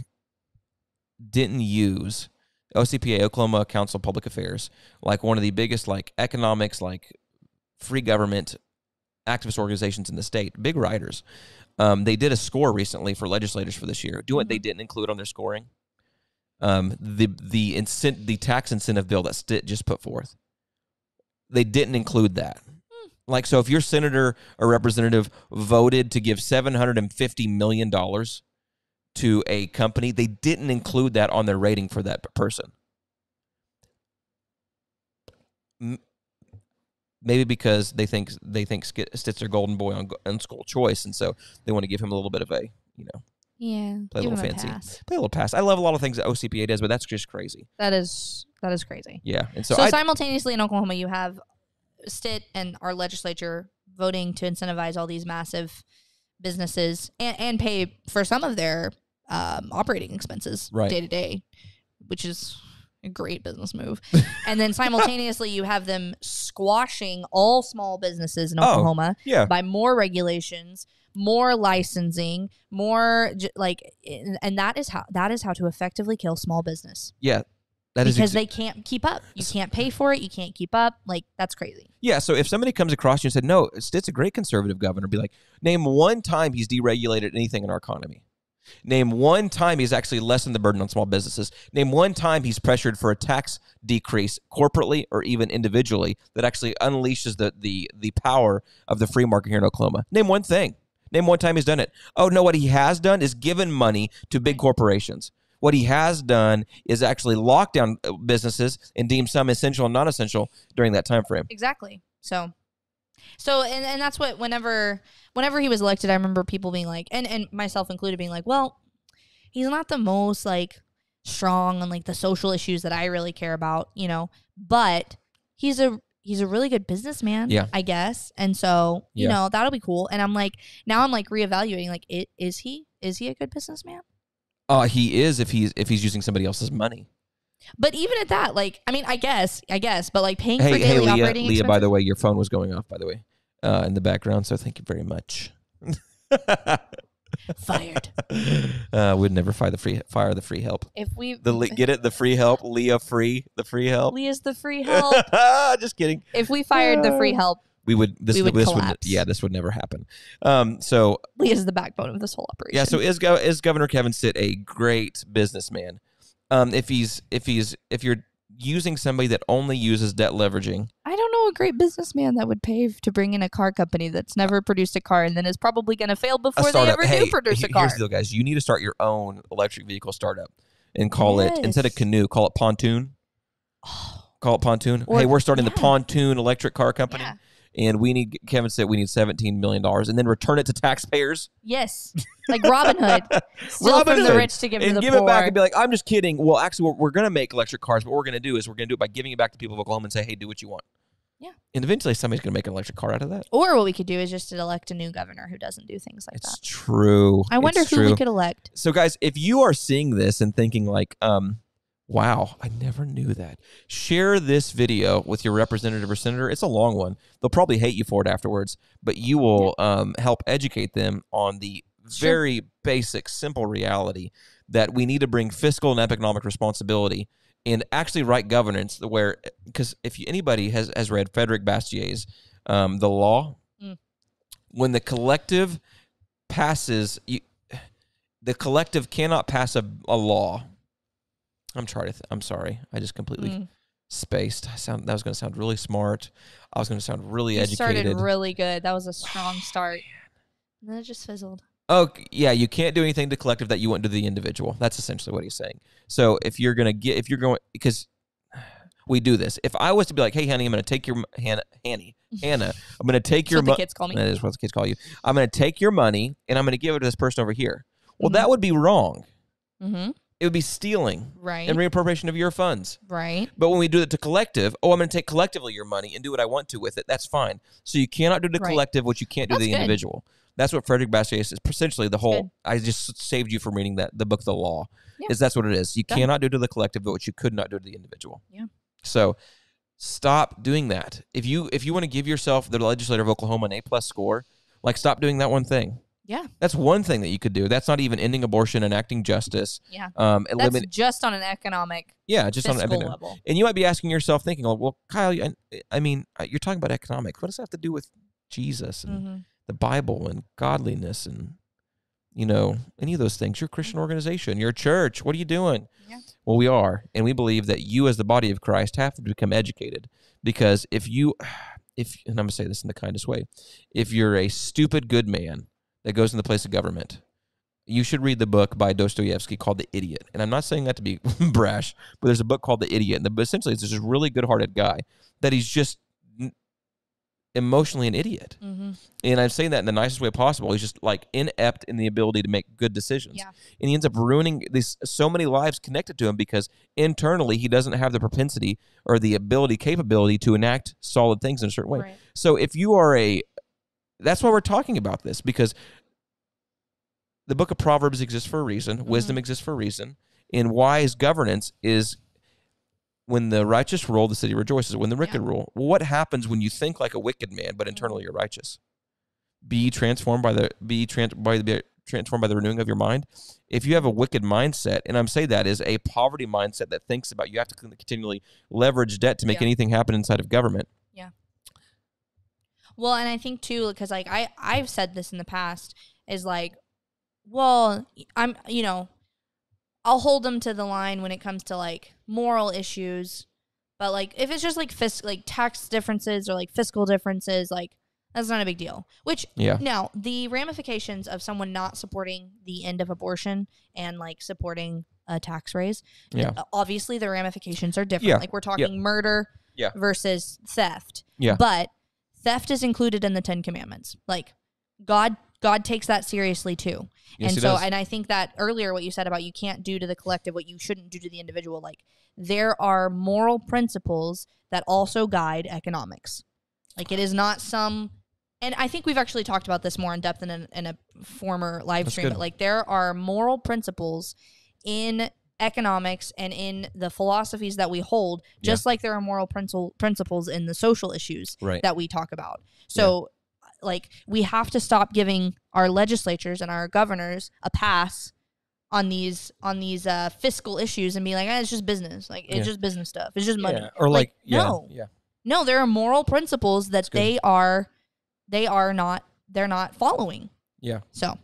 didn't use Oklahoma Council of Public Affairs, like one of the biggest like economics, like free government activist organizations in the state, big writers. They did a score recently for legislators for this year. Do what they didn't include on their scoring? The tax incentive bill that Stitt just put forth. They didn't include that. Like, so if your senator or representative voted to give $750 million to a company, they didn't include that on their rating for that person. Maybe because they think Stitt's their golden boy on school choice, and so they want to give him a little bit of a, play a little fancy, play a little pass. I love a lot of things that OCPA does, but that's just crazy. That is crazy. Yeah, and so simultaneously in Oklahoma, you have Stitt and our legislature voting to incentivize all these massive businesses and pay for some of their operating expenses day to day, which is A great business move. And then simultaneously, you have them squashing all small businesses in Oklahoma by more regulations, more licensing, more and that is how to effectively kill small business. Yeah. Because they can't keep up. You can't pay for it. You can't keep up. Like, that's crazy. Yeah, so if somebody comes across you and said, no, Stitt's a great conservative governor, be like, name one time he's deregulated anything in our economy. Name one time he's actually lessened the burden on small businesses. Name one time he's pressured for a tax decrease corporately or even individually that actually unleashes the power of the free market here in Oklahoma. Name one thing. Name one time he's done it. Oh, no, what he has done is given money to big corporations. What he has done is actually lock down businesses and deem some essential and non-essential during that time frame. Exactly. So and that's what whenever he was elected, I remember people being like, and myself included, being like, well, he's not the most like strong on like the social issues that I really care about, you know, but he's a really good businessman, I guess. And so, you know, that'll be cool. And I'm like, now I'm like reevaluating, like, is he a good businessman? He is if he's using somebody else's money. But even at that, like, I mean, I guess, but like paying for daily operating Leah, expenses. by the way, your phone was going off, by the way, in the background. So thank you very much. Fired. We'd never fire the free help. If we get it, the free help, Leah free, the free help. Leah's the free help. Just kidding. If we fired the free help, we would collapse. This would never happen. So Leah's the backbone of this whole operation. Yeah. So is Governor Kevin Stitt a great businessman? If you're using somebody that only uses debt leveraging, I don't know a great businessman that would pay to bring in a car company that's never produced a car and then is probably going to fail before they ever do produce a car. Here's the deal, guys. You need to start your own electric vehicle startup and call it, instead of canoe, call it pontoon. Call it pontoon. Hey, we're starting the pontoon electric car company. Yeah. And Kevin said we need $17 million and then return it to taxpayers. Yes. Like Robin Hood. Steal from the rich to give to the poor. Give it back and be like, I'm just kidding. Well, actually, we're going to make electric cars. But what we're going to do is we're going to do it by giving it back to people of Oklahoma and say, hey, do what you want. Yeah. And eventually somebody's going to make an electric car out of that. Or what we could do is just to elect a new governor who doesn't do things like that. It's true. I wonder who we could elect. So, guys, if you are seeing this and thinking like, wow, I never knew that. Share this video with your representative or senator. It's a long one. They'll probably hate you for it afterwards, but you will help educate them on the very basic, simple reality that we need to bring fiscal and economic responsibility and actually right governance where, because if anybody has read Frederick Bastier's The Law, when the collective passes, the collective cannot pass a law. I'm sorry. I just completely spaced. That was going to sound really smart. I was going to sound really educated. Started really good. That was a strong start. And then it just fizzled. Oh, yeah. You can't do anything to collective that you wouldn't do to the individual. That's essentially what he's saying. So because we do this. If I was to be like, hey, honey, I'm going to take your Hannah, I'm going to take your money. That's what the kids call me. That is what the kids call you. I'm going to take your money and I'm going to give it to this person over here. Well, that would be wrong. Mm-hmm. It would be stealing, right, and reappropriation of your funds, right. But when we do it to collective, I'm going to take collectively your money and do what I want to with it. That's fine. So you cannot do the collective what you can't do to the individual. That's what Frederick Bastier is essentially the whole. I just saved you from reading the book, The Law. Yeah. That's what it is. You cannot do to the collective what you could not do to the individual. Yeah. So stop doing that. If you want to give yourself, the legislator of Oklahoma, an A+ score, like stop doing that one thing. Yeah. That's one thing that you could do. That's not even ending abortion, enacting justice. Yeah. That's just on an economic just on an level. And you might be asking yourself, thinking, well, Kyle, I mean, you're talking about economics. What does that have to do with Jesus and the Bible and godliness and, any of those things? You're a Christian organization. You're a church. What are you doing? Yeah. Well, we are. And we believe that you as the body of Christ have to become educated because and I'm going to say this in the kindest way, if you're a stupid good man that goes in the place of government, you should read the book by Dostoevsky called The Idiot. And I'm not saying that to be brash, but there's a book called The Idiot. And essentially, it's this really good-hearted guy that he's just emotionally an idiot. Mm-hmm. And I'm saying that in the nicest way possible. He's just like inept in the ability to make good decisions. Yeah. And he ends up ruining so many lives connected to him because internally he doesn't have the propensity or the capability to enact solid things in a certain way. Right. So if you are that's why we're talking about this, because the book of Proverbs exists for a reason. Mm-hmm. Wisdom exists for a reason. And wise governance is when the righteous rule, the city rejoices. When the wicked rule, well, what happens when you think like a wicked man, but internally you're righteous? Be transformed by the renewing of your mind. If you have a wicked mindset, and I'm saying that is a poverty mindset that thinks about you have to continually leverage debt to make anything happen inside of government. Yeah. Well, and I think too, because like I've said this in the past, is like, well, I'll hold them to the line when it comes to like moral issues, but like if it's just like tax differences or like fiscal differences, like that's not a big deal. Which now the ramifications of someone not supporting the end of abortion and like supporting a tax raise, obviously the ramifications are different. Like we're talking murder versus theft. But theft is included in the 10 Commandments. Like God takes that seriously too. Yes, and I think that earlier what you said about you can't do to the collective what you shouldn't do to the individual, like there are moral principles that also guide economics. Like it is not some, and I think we've actually talked about this more in depth in a former live stream, but like there are moral principles in economics and in the philosophies that we hold, just like there are moral principles in the social issues that we talk about. So like we have to stop giving our legislatures and our governors a pass on these fiscal issues and be like, it's just business. Like it's just business stuff. It's just money. Or no, there are moral principles that they're not following. Yeah. So.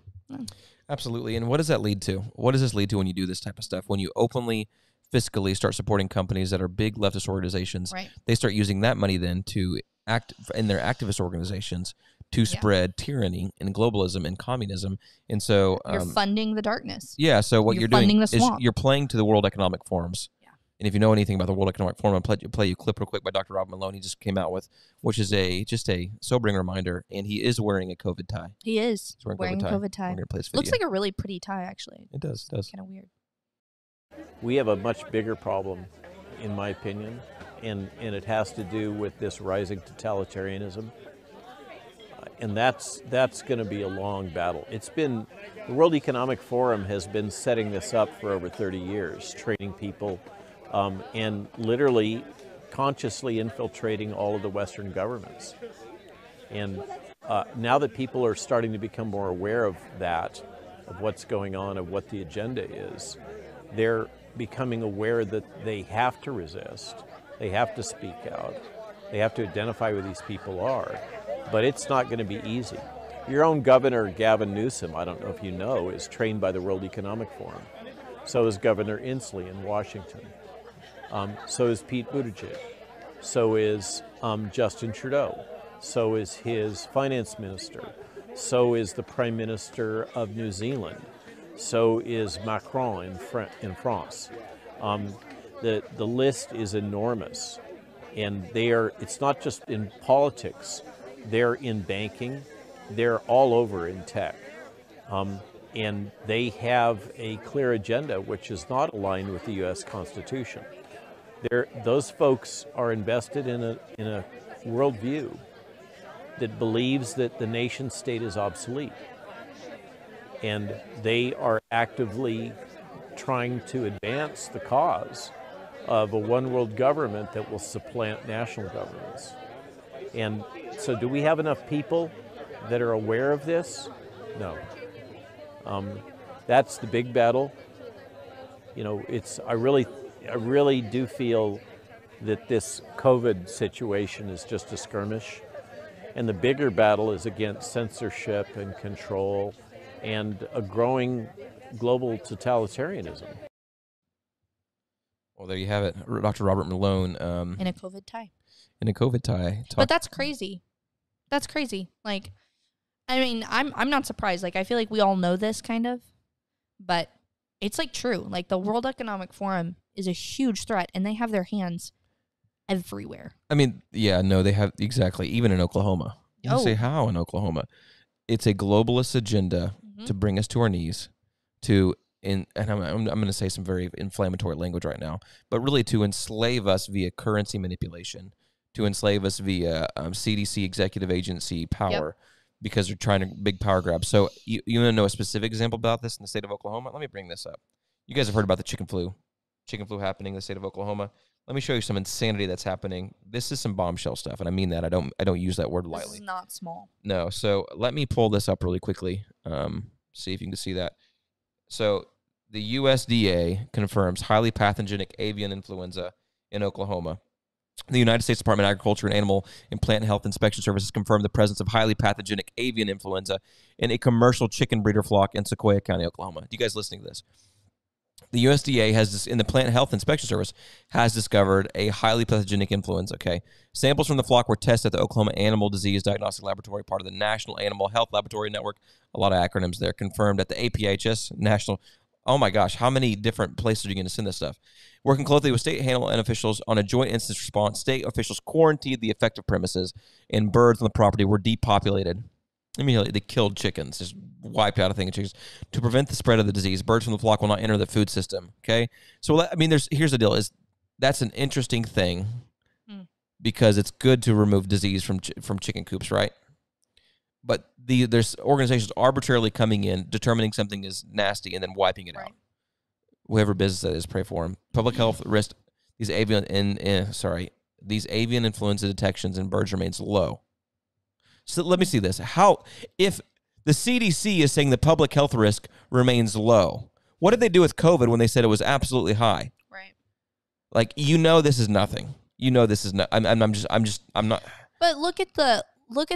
Absolutely. And what does that lead to? What does this lead to when you do this type of stuff? When you openly, fiscally start supporting companies that are big leftist organizations, they start using that money then to act in their activist organizations to spread tyranny and globalism and communism. And so you're funding the darkness. Yeah. So what you're doing is swamp. You're playing to the World Economic Forums. Yeah. And if you know anything about the World Economic Forum, I'll play you a clip real quick by Dr. Robert Malone. He just came out with, which is just a sobering reminder. And he is wearing a COVID tie. He is wearing a COVID tie. We're gonna play this video. Looks like a really pretty tie, actually. It does. Kind of weird. We have a much bigger problem, in my opinion, and it has to do with this rising totalitarianism. And that's going to be a long battle. The World Economic Forum has been setting this up for over 30 years, training people and literally consciously infiltrating all of the Western governments. And now that people are starting to become more aware of that, of what's going on, of what the agenda is, they're becoming aware that they have to resist, they have to speak out, they have to identify who these people are. But it's not going to be easy. Your own governor, Gavin Newsom, I don't know if you know, is trained by the World Economic Forum. So is Governor Inslee in Washington. So is Pete Buttigieg. So is Justin Trudeau. So is his finance minister. So is the Prime Minister of New Zealand. So is Macron in France. The list is enormous. And it's not just in politics. They're in banking. They're all over in tech. And they have a clear agenda which is not aligned with the U.S. Constitution. Those folks are invested in a worldview that believes that the nation state is obsolete. And they are actively trying to advance the cause of a one world government that will supplant national governments. And so do we have enough people that are aware of this? No. That's the big battle. You know, I really do feel that this COVID situation is just a skirmish. And the bigger battle is against censorship and control and a growing global totalitarianism. Well, there you have it. Dr. Robert Malone. In a COVID tie. In a COVID tie. But that's crazy. That's crazy. Like, I mean, I'm not surprised. Like, I feel like we all know this kind of, but it's like true. Like, the World Economic Forum is a huge threat, and they have their hands everywhere. I mean, yeah, no, they have, exactly. Even in Oklahoma. You say how in Oklahoma? It's a globalist agenda to bring us to our knees, and I'm going to say some very inflammatory language right now, but really to enslave us via currency manipulation, to enslave us via CDC executive agency power, because they're trying to big power grab. So you want to know a specific example about this in the state of Oklahoma? Let me bring this up. You guys have heard about the chicken flu happening in the state of Oklahoma. Let me show you some insanity that's happening. This is some bombshell stuff, and I mean that. I don't use that word lightly. This is not small. No. So let me pull this up really quickly. See if you can see that. So the USDA confirms highly pathogenic avian influenza in Oklahoma. The United States Department of Agriculture and Animal and Plant Health Inspection Services confirmed the presence of highly pathogenic avian influenza in a commercial chicken breeder flock in Sequoia County, Oklahoma. Do you guys listening to this? The USDA in the Plant Health Inspection Service has discovered a highly pathogenic influenza. Okay, samples from the flock were tested at the Oklahoma Animal Disease Diagnostic Laboratory, part of the National Animal Health Laboratory Network. A lot of acronyms there. Confirmed at the APHS National. Oh my gosh, how many different places are you going to send this stuff? Working closely with state animal and officials on a joint incident response, state officials quarantined the affected premises, and birds on the property were depopulated. I mean, they killed chickens, just wiped out a thing of chickens. To prevent the spread of the disease, birds from the flock will not enter the food system, okay? So, I mean, here's the deal. That's an interesting thing because it's good to remove disease from chicken coops, right? But there's organizations arbitrarily coming in, determining something is nasty, and then wiping it out. Whoever business that is, pray for them. Public health risk, these avian influenza detections in birds remains low. So let me see this. If the CDC is saying the public health risk remains low, what did they do with COVID when they said it was absolutely high? Right. Like, this is nothing. This is not. I'm not. But look at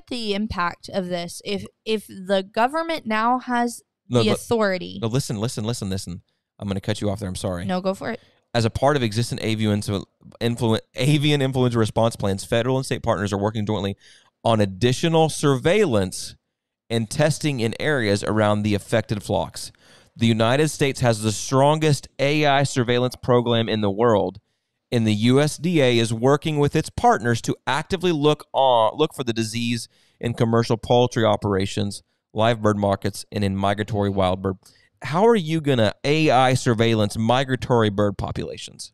the impact of this. If the government now has the authority. No, listen. I'm going to cut you off there. I'm sorry. No, go for it. As a part of existing avian influenza response plans, federal and state partners are working jointly on additional surveillance and testing in areas around the affected flocks. The United States has the strongest AI surveillance program in the world, and the USDA is working with its partners to actively look for the disease in commercial poultry operations, live bird markets, and in migratory wild bird. How are you going to AI surveillance migratory bird populations?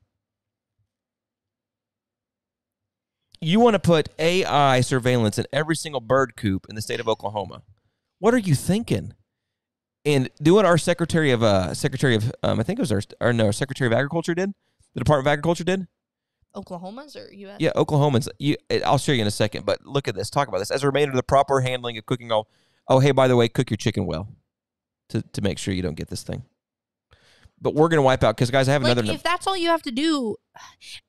You want to put AI surveillance in every single bird coop in the state of Oklahoma. What are you thinking? And do what our Secretary of I think it was our Secretary of Agriculture did? The Department of Agriculture did? Oklahoma's or U.S.? Yeah, Oklahomans. I'll show you in a second, but look at this. Talk about this. As a reminder of the proper handling of cooking all. Oh, hey, by the way, cook your chicken well to make sure you don't get this thing. But we're going to wipe out, because, guys, I have another... If that's all you have to do...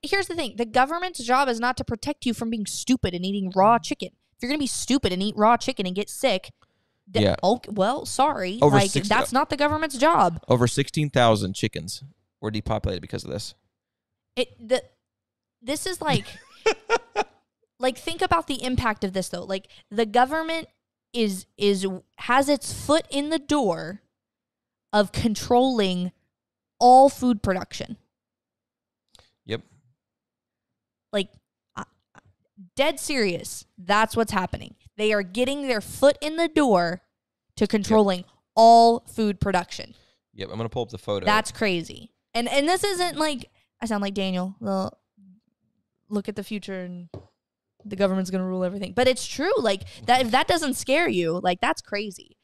Here's the thing. The government's job is not to protect you from being stupid and eating raw chicken. If you're going to be stupid and eat raw chicken and get sick, sorry. That's not the government's job. Over 16,000 chickens were depopulated because of this. This is like... think about the impact of this, though. Like, the government has its foot in the door of controlling all food production. Yep. Like, dead serious. That's what's happening. They are getting their foot in the door to controlling all food production. Yep, I'm going to pull up the photo. That's crazy. And this isn't like, I sound like Daniel. Well, look at the future and the government's going to rule everything. But it's true. Like, that, if that doesn't scare you, like, that's crazy.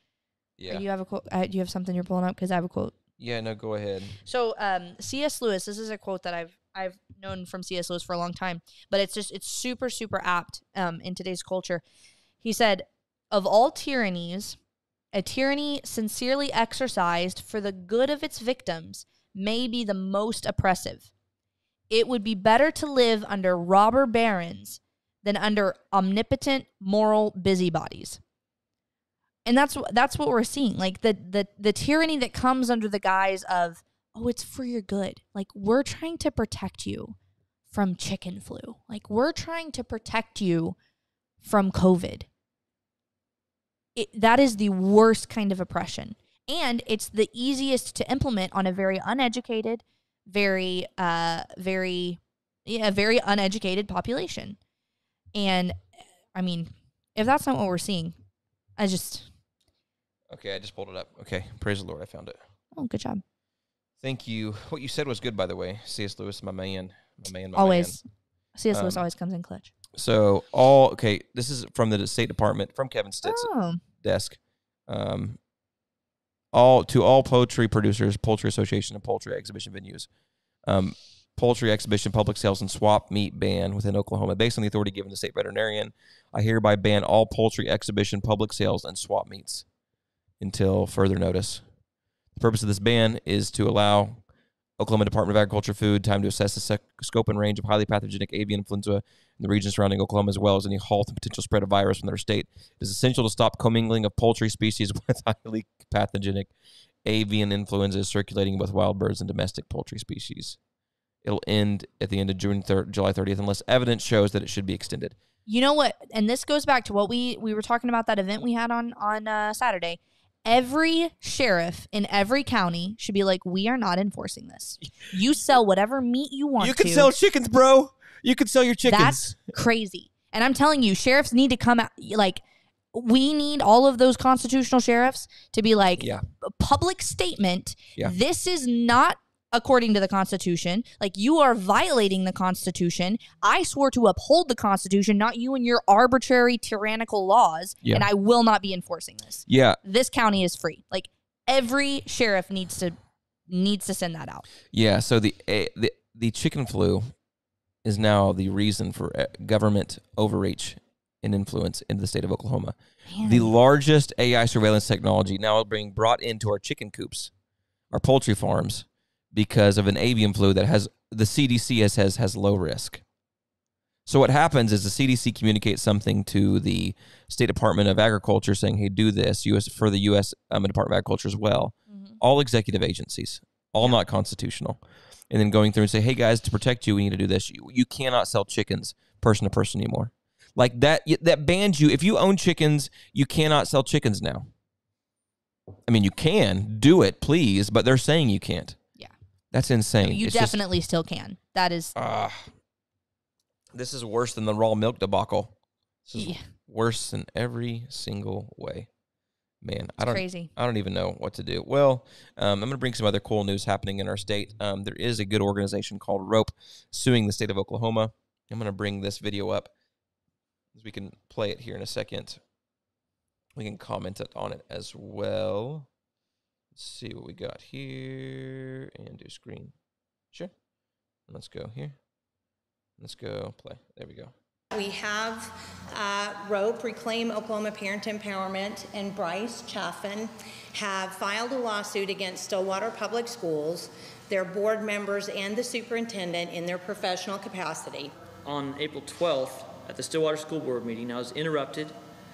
Yeah. You have a quote? Do you have something you're pulling up? Because I have a quote. Yeah, no, go ahead. So, C.S. Lewis, this is a quote that I've known from C.S. Lewis for a long time, but it's super, super apt in today's culture. He said, "Of all tyrannies, a tyranny sincerely exercised for the good of its victims may be the most oppressive. It would be better to live under robber barons than under omnipotent moral busybodies." And that's what we're seeing. Like, the tyranny that comes under the guise of, oh, it's for your good. Like, we're trying to protect you from chicken flu. Like, we're trying to protect you from COVID. That is the worst kind of oppression. And it's the easiest to implement on a very uneducated, very uneducated population. And, I mean, if that's not what we're seeing, Okay, I just pulled it up. Okay, praise the Lord, I found it. Oh, good job. Thank you. What you said was good, by the way. C.S. Lewis, my man. Always. C.S. Lewis always comes in clutch. So, this is from the State Department, from Kevin Stitt's desk. All poultry producers, Poultry Association, and poultry exhibition venues. poultry exhibition, public sales, and swap meat ban within Oklahoma. Based on the authority given to the state veterinarian, I hereby ban all poultry exhibition, public sales, and swap meats until further notice. The purpose of this ban is to allow Oklahoma Department of Agriculture Food time to assess the scope and range of highly pathogenic avian influenza in the region surrounding Oklahoma, as well as any halt and potential spread of virus from their state. It is essential to stop commingling of poultry species with highly pathogenic avian influenza circulating in both wild birds and domestic poultry species. It'll end at the end of July 30th unless evidence shows that it should be extended. You know what? And this goes back to what we were talking about, that event we had on Saturday. Every sheriff in every county should be like, we are not enforcing this. You sell whatever meat you want to. You can sell chickens, bro. You can sell your chickens. That's crazy. And I'm telling you, sheriffs need to come out. Like, we need all of those constitutional sheriffs to be like, a public statement. Yeah. This is not according to the Constitution. Like, you are violating the Constitution. I swore to uphold the Constitution, not you and your arbitrary, tyrannical laws. Yeah. And I will not be enforcing this. Yeah. This county is free. Like, every sheriff needs to send that out. Yeah. So the chicken flu is now the reason for government overreach and influence into the state of Oklahoma. Man. The largest AI surveillance technology now being brought into our chicken coops, our poultry farms, because of an avian flu that the CDC has low risk. So what happens is the CDC communicates something to the State Department of Agriculture saying, hey, do this, for the U.S. Department of Agriculture as well. Mm-hmm. All executive agencies, all not constitutional. And then going through and say, hey, guys, to protect you, we need to do this. You cannot sell chickens person to person anymore. Like that bans you. If you own chickens, you cannot sell chickens now. I mean, you can do it, please, but they're saying you can't. That's insane. You definitely still can. That is... this is worse than the raw milk debacle. This is worse in every single way. Man, crazy. I don't even know what to do. Well, I'm going to bring some other cool news happening in our state. There is a good organization called ROPE suing the state of Oklahoma. I'm going to bring this video up. We can play it here in a second. We can comment on it as well. Let's see what we got here and do screen. Sure. Let's go here. Let's go play. There we go. We have ROPE, Reclaim Oklahoma Parent Empowerment, and Bryce Chaffin have filed a lawsuit against Stillwater Public Schools, their board members, and the superintendent in their professional capacity. On April 12th, at the Stillwater School Board meeting, I was interrupted,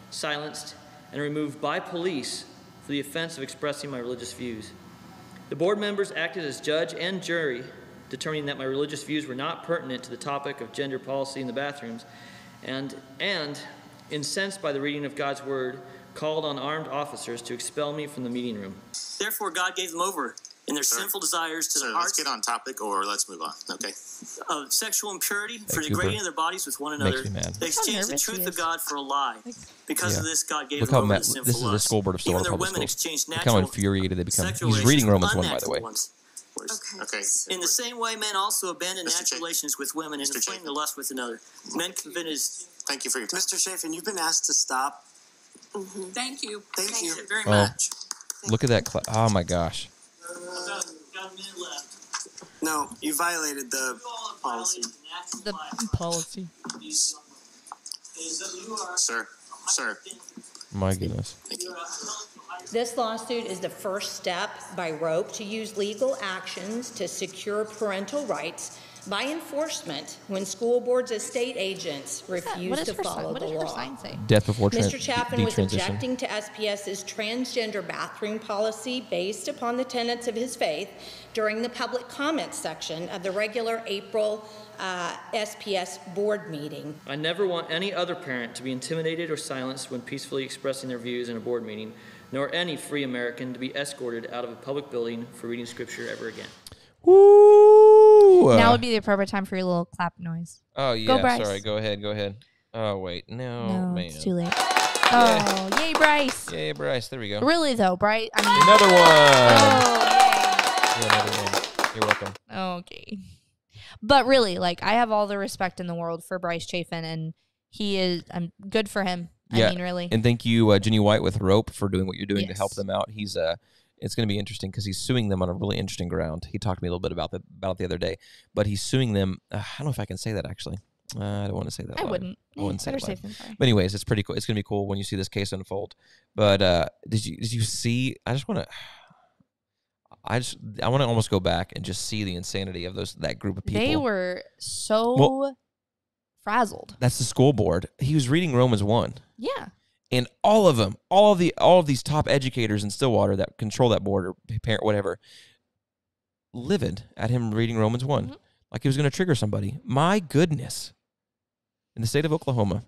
silenced, and removed by police for the offense of expressing my religious views. The board members acted as judge and jury, determining that my religious views were not pertinent to the topic of gender policy in the bathrooms, and incensed by the reading of God's word, called on armed officers to expel me from the meeting room. Therefore, God gave them over in their sinful desires to their hearts. Let's get on topic, or let's move on, okay? Of sexual impurity, for degrading their bodies with one another. They exchanged the truth of God for a lie. Because of this, God gave them over to sinful lust. This is the school board of Stillwater Public Schools. Look how infuriated they become. He's reading Romans 1, by the way. Okay. In the same way, men also abandon natural relations with women and inflame their lust with another. Men committed. Thank you for your time. Mr. Chafin, you've been asked to stop. Mm-hmm. Thank you. Thank you very much. Look at that. Oh, my gosh. No, you violated the policy. The policy. Sir. My goodness. Thank you. This lawsuit is the first step by ROPE to use legal actions to secure parental rights by enforcement when school boards as state agents refuse to follow the law. Death before Mr. Chaffin was objecting to SPS's transgender bathroom policy based upon the tenets of his faith during the public comment section of the regular April SPS board meeting. I never want any other parent to be intimidated or silenced when peacefully expressing their views in a board meeting, nor any free American to be escorted out of a public building for reading scripture ever again. Woo! Now would be the appropriate time for your little clap noise. Oh, yeah. Go, Bryce. Sorry. Go ahead. Oh, wait. No, man. It's too late. Oh, yay, Bryce. Yay, Bryce. There we go. Really, though, Bryce. Another one. Oh, yay. Yeah, another one. You're welcome. Okay. But really, like, I have all the respect in the world for Bryce Chafin, and I'm good for him. Yeah. I mean, really. And thank you, Jenny White with ROPE, for doing what you're doing to help them out. He's It's going to be interesting because he's suing them on a really interesting ground. He talked to me a little bit about it the other day, but he's suing them. I don't know if I can say that actually. I don't want to say that. I live. wouldn't. I wouldn't say Better it live. safe than sorry. But anyways, it's pretty cool. It's going to be cool when you see this case unfold. But did you see? I want to almost go back and just see the insanity of that group of people. They were so frazzled. That's the school board. He was reading Romans 1. Yeah. And all of them, all of these top educators in Stillwater that control that board or parent, whatever, livid at him reading Romans 1. Mm-hmm. Like he was going to trigger somebody. My goodness. In the state of Oklahoma,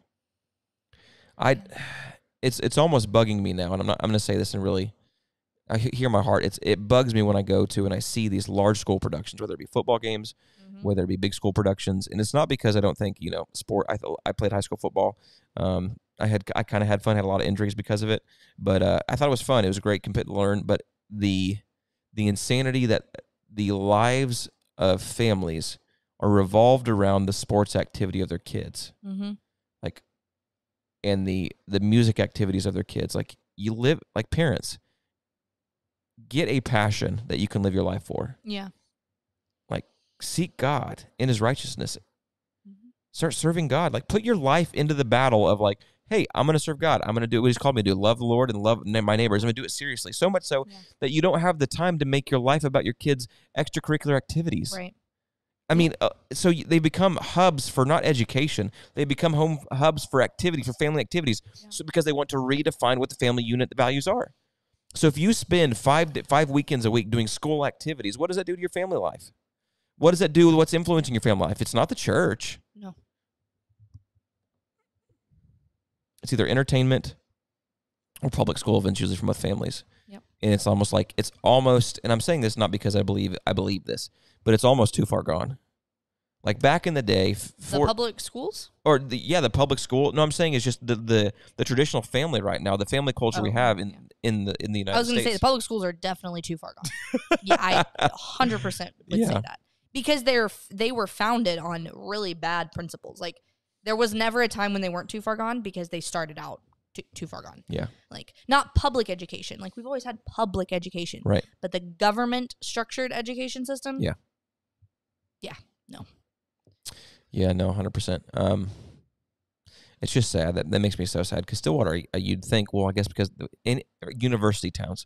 it's almost bugging me now, and I'm going to say this and really, I hear my heart. It bugs me when I go to and I see these large school productions, whether it be football games, whether it be big school productions, and it's not because I don't think sport. I played high school football. I kind of had fun, had a lot of injuries because of it, but I thought it was fun. It was a great compete to learn, but the insanity that the lives of families are revolved around the sports activity of their kids, like, and the music activities of their kids. Like you live like parents. Get a passion that you can live your life for. Yeah. Like, seek God in his righteousness. Start serving God. Like, put your life into the battle of, like, hey, I'm going to serve God. I'm going to do what he's called me to do. Love the Lord and love my neighbors. I'm going to do it seriously. So much so that you don't have the time to make your life about your kids' extracurricular activities. Right. I mean, so they become hubs for not education. They become hubs for activity, for family activities, so because they want to redefine what the family unit values are. So if you spend 5 weekends a week doing school activities, what does that do to your family life? What does that do with what's influencing your family life? It's not the church. No. It's either entertainment or public school events, usually from both families. Yep. And it's almost, and I'm saying this not because I believe this, but it's almost too far gone. Like back in the day, the public schools, or the public school. No, I'm saying it's just the traditional family right now, the family culture we have in the United States. I was going to say the public schools are definitely too far gone. Yeah, I 100% would say that because they were founded on really bad principles. Like there was never a time when they weren't too far gone because they started out too far gone. Yeah, like not public education. Like we've always had public education, right? But the government structured education system. Yeah. No. Yeah, no, 100%. It's just sad. That makes me so sad because Stillwater, you'd think, well, I guess because university towns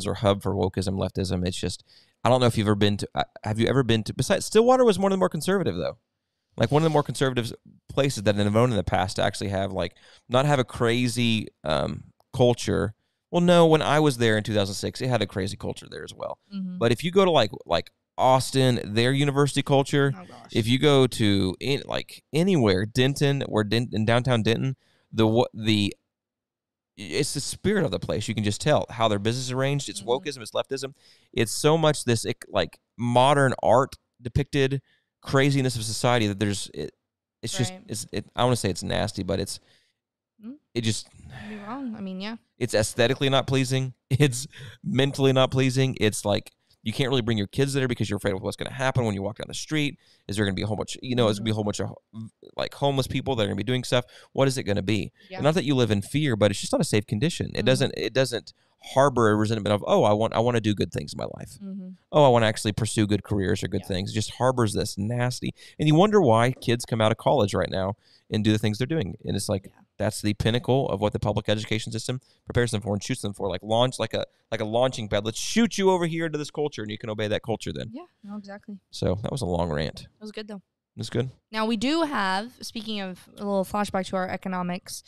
are a hub for wokeism, leftism. It's just, I don't know if you've ever been to, have you ever been to, besides, Stillwater was one of the more conservative, though. Like one of the more conservative places that have known in the past to actually have, like, not have a crazy culture. Well, no, when I was there in 2006, it had a crazy culture there as well. Mm-hmm. But if you go to, like Austin, their university culture. Oh, gosh. If you go to anywhere, Denton or in downtown Denton, it's the spirit of the place. You can just tell how their business is arranged. It's wokeism, it's leftism. It's so much this like modern art depicted craziness of society that I want to say it's nasty, but it just be wrong. I mean, yeah. It's aesthetically not pleasing. It's mentally not pleasing. It's like you can't really bring your kids there because you're afraid of what's going to happen when you walk down the street. Is there going to be a whole bunch, is going to be a whole bunch of like homeless people that are going to be doing stuff? What is it going to be? Yeah. Not that you live in fear, but it's just not a safe condition. It doesn't harbor a resentment of, I want to do good things in my life. Mm-hmm. I want to actually pursue good careers or good things. It just harbors this nasty. And you wonder why kids come out of college right now and do the things they're doing. And it's like, that's the pinnacle of what the public education system prepares them for and shoots them for. Like launch, like a launching pad. Let's shoot you over here to this culture, and you can obey that culture then. Yeah, no, exactly. So that was a long rant. It was good, though. It was good. Now, we do have, speaking of a little flashback to our economics,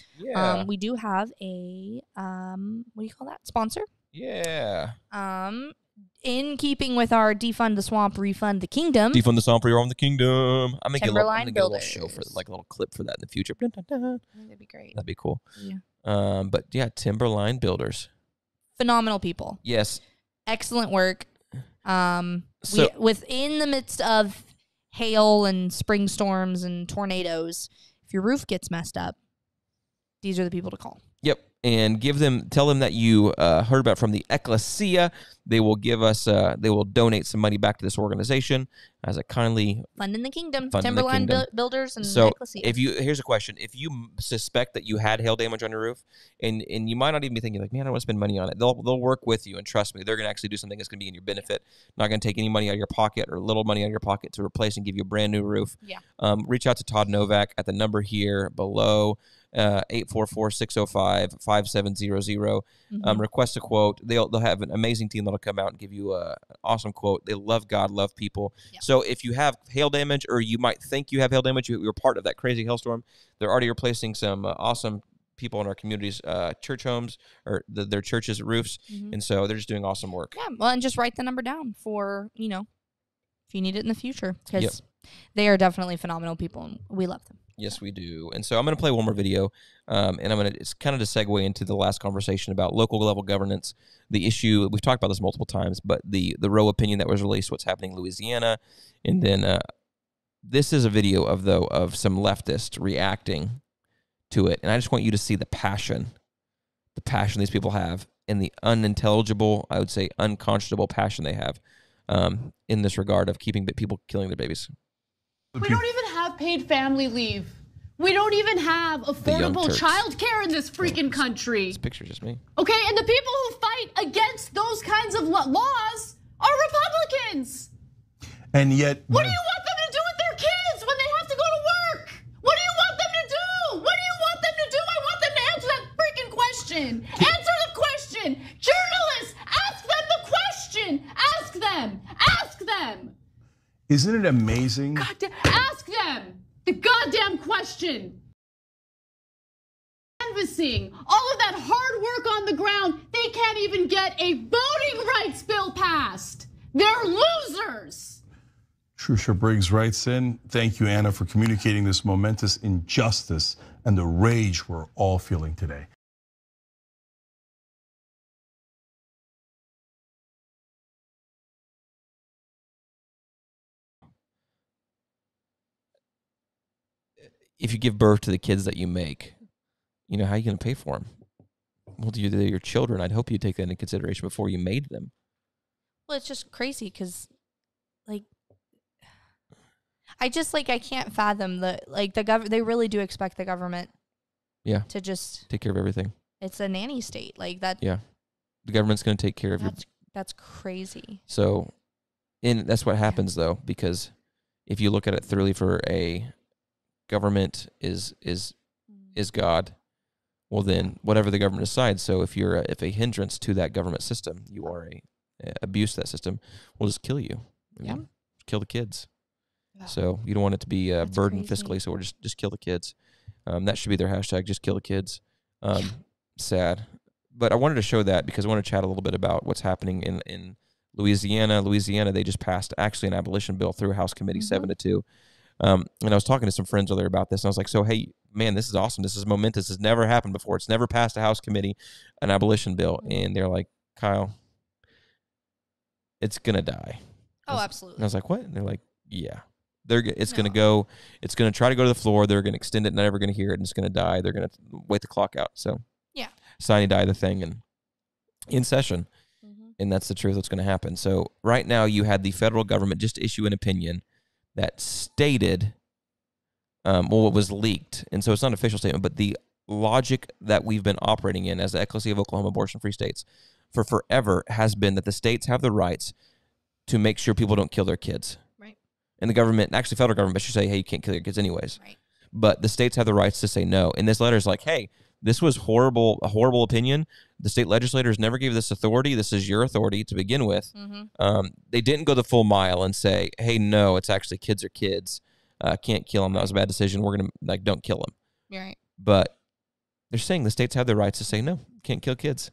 we do have a, what do you call that? Sponsor? Yeah. In keeping with our defund the swamp, refund the kingdom. Defund the swamp, refund the kingdom. I'm gonna get a little show for like a little clip for that in the future. I think that'd be great. That'd be cool. Yeah. But yeah, Timberline Builders. Phenomenal people. Yes. Excellent work. Within the midst of hail and spring storms and tornadoes, if your roof gets messed up, these are the people to call. Yep. and tell them that you heard about from the Ekklesia. They will give us, they will donate some money back to this organization as a kindly Funding the Kingdom, Timberline Builders, and so Ekklesia. Here's a question: if you suspect that you had hail damage on your roof, and you might not even be thinking like, man, I don't want to spend money on it. They'll work with you, and trust me, they're going to actually do something that's going to be in your benefit. Not going to take any money out of your pocket or little money out of your pocket to replace and give you a brand new roof. Yeah. Reach out to Todd Novak at the number here below. 844-605-5700. Request a quote. They'll have an amazing team that'll come out and give you an awesome quote. They love God, love people. Yep. So if you have hail damage, or you might think you have hail damage, you're part of that crazy hailstorm. They're already replacing some awesome people in our communities, church homes, or their churches' roofs, and so they're just doing awesome work. Yeah, well, and just write the number down for if you need it in the future, because they are definitely phenomenal people, and we love them. Yes, we do. And so I'm going to play one more video, and it's kind of to segue into the last conversation about local level governance. The issue, we've talked about this multiple times, but the Roe opinion that was released, what's happening in Louisiana, and then this is a video of some leftists reacting to it, and I just want you to see the passion these people have, and the unintelligible, I would say unconscionable passion they have in this regard of keeping people killing their babies. We don't even have paid family leave. We don't even have affordable child care in this freaking country. This picture's just me. Okay, and the people who fight against those kinds of laws are Republicans. And yet... What do you want them to do with their kids when they have to go to work? What do you want them to do? What do you want them to do? I want them to answer that freaking question. Answer the question. Journalists, ask them the question. Ask them. Ask them. Isn't it amazing? Ask them the goddamn question. Canvassing, all of that hard work on the ground, they can't even get a voting rights bill passed. They're losers. Trusha Briggs writes in, thank you, Anna, for communicating this momentous injustice and the rage we're all feeling today. If you give birth to the kids that you make, how are you going to pay for them? Well, they're your children. I'd hope you take that into consideration before you made them. Well, it's just crazy because, I can't fathom they really do expect the government, to just take care of everything. It's a nanny state like that. Yeah, the government's going to take care of you. That's crazy. So, that's what happens though, because if you look at it thoroughly for a government is God, well then whatever the government decides. So if you're if a hindrance to that government system, you are a abuse to that system, we'll just kill you. Kill the kids. Yeah. So you don't want it to be a burden fiscally. So we're just kill the kids. That should be their hashtag. Just kill the kids. Sad, but I wanted to show that because I want to chat a little bit about what's happening in Louisiana. They just passed actually an abolition bill through House Committee 7-2. And I was talking to some friends earlier about this, and I was like, so, hey, man, this is awesome. This is momentous. This has never happened before. It's never passed a House committee, an abolition bill. And they're like, Kyle, it's going to die. Oh, absolutely. And I was like, what? And they're like, yeah. It's going to try to go to the floor. They're going to extend it. Never going to hear it. And it's going to die. They're going to wait the clock out. So, sine die the thing and in session. And that's the truth that's going to happen. So right now you had the federal government just issue an opinion that stated, what was leaked. And so it's not an official statement, but the logic that we've been operating in as the Ekklesia of Oklahoma abortion-free states for forever has been that the states have the rights to make sure people don't kill their kids. Right. And the government, actually federal government, should say, hey, you can't kill your kids anyways. Right. But the states have the rights to say no. And this letter is like, hey, this was a horrible opinion. The state legislators never gave this authority. This is your authority to begin with. They didn't go the full mile and say, hey, no, it's actually kids are kids. Can't kill them. That was a bad decision. We're going to, don't kill them. Right. But they're saying the states have the rights to say, no, can't kill kids.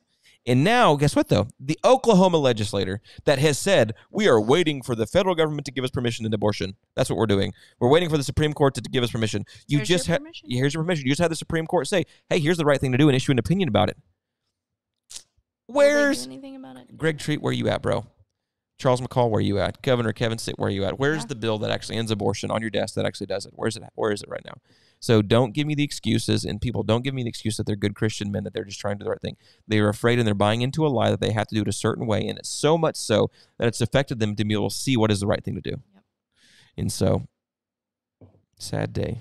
And now, guess what, though? The Oklahoma legislator that has said, we are waiting for the federal government to give us permission in abortion. That's what we're doing. We're waiting for the Supreme Court to give us permission. Here's your permission. Here's your permission. You just had the Supreme Court say, hey, here's the right thing to do and issue an opinion about it. Where's anything about it? Greg Treat? Where you at, bro? Charles McCall, where are you at? Governor Kevin Stitt, where are you at? Where's the bill that actually ends abortion on your desk that actually does it? Where is it right now? So don't give me the excuses, and people, don't give me the excuse that they're good Christian men, that they're just trying to do the right thing. They are afraid, and they're buying into a lie that they have to do it a certain way, and it's so much so that it's affected them to be able to see what is the right thing to do. Yep. And so, sad day.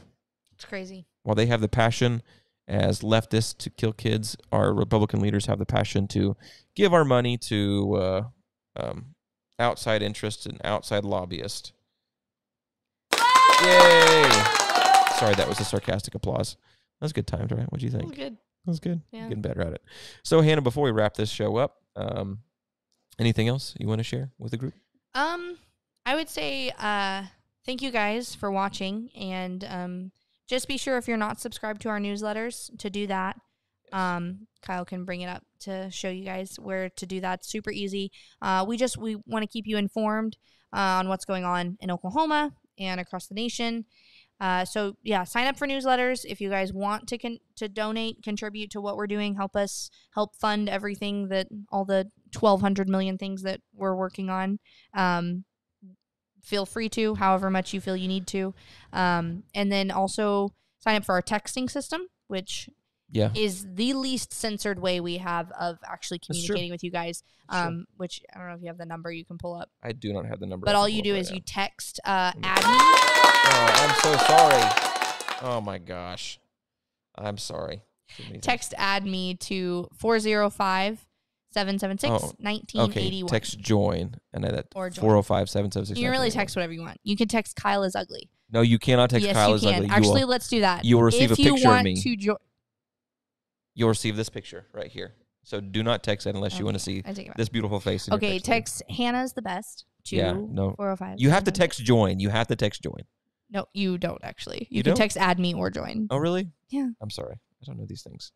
It's crazy. While they have the passion as leftists to kill kids, our Republican leaders have the passion to give our money to outside interests and outside lobbyists. Yay! Sorry, that was a sarcastic applause. That was good timed, right? What do you think? That was good. That was good. Yeah. Getting better at it. So, Hannah, before we wrap this show up, anything else you want to share with the group? I would say thank you guys for watching, and just be sure if you're not subscribed to our newsletters to do that. Kyle can bring it up to show you guys where to do that. It's super easy. We want to keep you informed on what's going on in Oklahoma and across the nation. So yeah, sign up for newsletters if you guys want to donate, contribute to what we're doing, help fund everything, that all the 1,200 million things that we're working on. Feel free to, however much you feel you need to. And then also sign up for our texting system, which is the least censored way we have of actually communicating with you guys. Which I don't know if you have the number you can pull up. I do not have the number. But all you do is you text admin. Oh, I'm so sorry. Oh my gosh. I'm sorry. Text add me to 405-776-1981. Okay, text join and that or join. 405-776. You can really text whatever you want. You can text Kyle is ugly. No, you cannot text Kyle is ugly. Actually, let's do that. You will receive a picture of me. To You'll receive this picture right here. So do not text that unless you want to see this beautiful face. Okay, text Hannah's the best to 405. You have to text join. You have to text join. No, you don't actually. You can text add me or join. Oh, really? Yeah. I'm sorry. I don't know these things.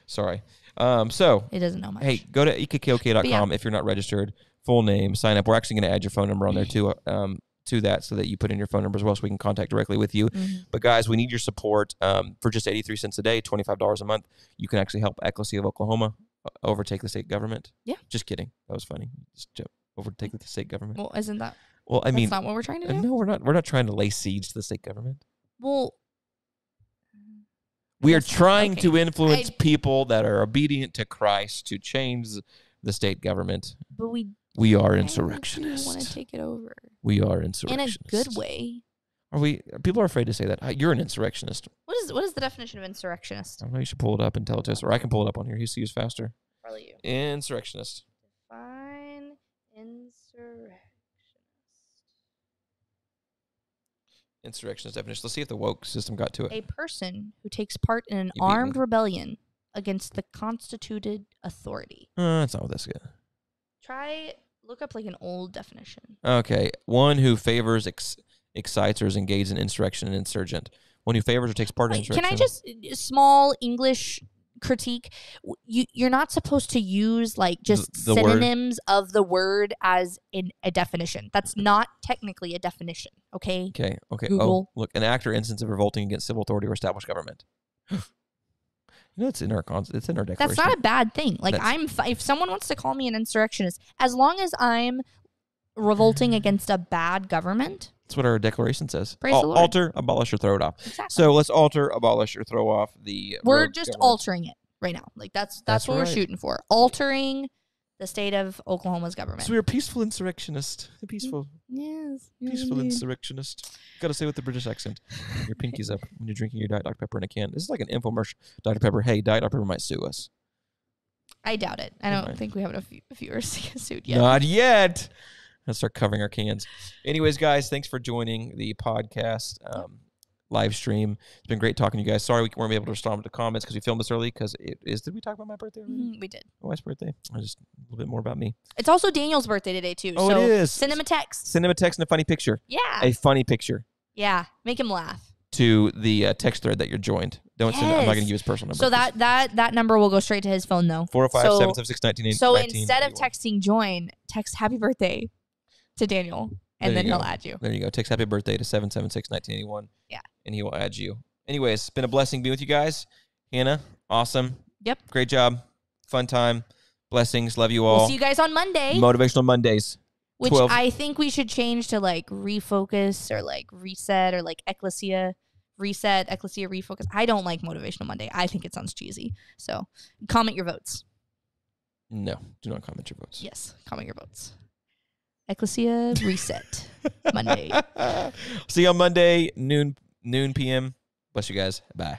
Sorry. So it doesn't know much. Hey, go to ekkk.com if you're not registered. Full name, sign up. We're actually going to add your phone number on there too. To that, so that you put in your phone number as well, so we can contact directly with you. But guys, we need your support. For just 83 cents a day, $25 a month, you can actually help Ekklesia of Oklahoma overtake the state government. Yeah. Just kidding. That was funny. Just overtake the state government. Well, isn't that? Well, I mean, that's not what we're trying to do. No, we're not. We're not trying to lay siege to the state government. Well, we are trying to influence people that are obedient to Christ to change the state government. But we are insurrectionists. We want to take it over. We are insurrectionists. In a good way. Are we? People are afraid to say that. You're an insurrectionist. What is the definition of insurrectionist? I don't know. You should pull it up and tell it to us, or I can pull it up on here. You see who's faster. Probably you. Insurrectionist. Define insurrectionist. Insurrectionist definition. Let's see if the woke system got to it. A person who takes part in an armed rebellion against the constituted authority. That's not what this is. Look up like an old definition. Okay. One who favors, excites, or is engaged in insurrection and insurgent. One who favors or takes part in insurrection. Can I just, small English critique? You're not supposed to use like just the synonyms of the word as in a definition. That's not technically a definition. Okay. Okay. Google. Oh, look, an act or instance of revolting against civil authority or established government. It's in our declaration. That's not a bad thing. Like if someone wants to call me an insurrectionist, as long as I'm revolting against a bad government. That's what our declaration says. Praise the Lord. Alter, abolish, or throw it off. Exactly. So let's alter, abolish, or throw off the. We're just altering it right now. Like that's what we're shooting for. Altering the state of Oklahoma's government. So we're a peaceful insurrectionist. Peaceful indeed. Insurrectionist. Got to say with the British accent. Your pinky's up when you're drinking your Diet Dr. Pepper in a can. This is like an infomercial. Dr. Pepper, hey, Diet Dr. Pepper might sue us. I doubt it. I don't think we have enough viewers to get sued yet. Not yet. Let's start covering our cans. Anyways, guys, thanks for joining the podcast live stream. It's been great talking to you guys. Sorry we weren't able to respond to comments because we filmed this early because did we talk about my birthday already? We did. My wife's birthday. Just a little bit more about me. It's also Daniel's birthday today, too. Oh, so it is. Send him a text. Send him a text and a funny picture. Yeah. A funny picture. Yeah. Make him laugh. To the text thread that you're joined. Don't send it. I'm not going to give his personal number. So that number will go straight to his phone, though. 405-776-1980. So instead of texting join, text happy birthday to Daniel. And then he'll add you. There you go. Text happy birthday to 776-1981. Yeah. And he will add you. Anyways, it's been a blessing being with you guys. Hannah, awesome. Yep. Great job. Fun time. Blessings. Love you all. We'll see you guys on Monday. Motivational Mondays. Which 12. I think we should change to like refocus or like reset or like Ekklesia reset, Ekklesia refocus. I don't like Motivational Monday. I think it sounds cheesy. So comment your votes. No, do not comment your votes. Yes, comment your votes. Ekklesia reset Monday. See you on Monday, noon PM. Bless you guys. Bye.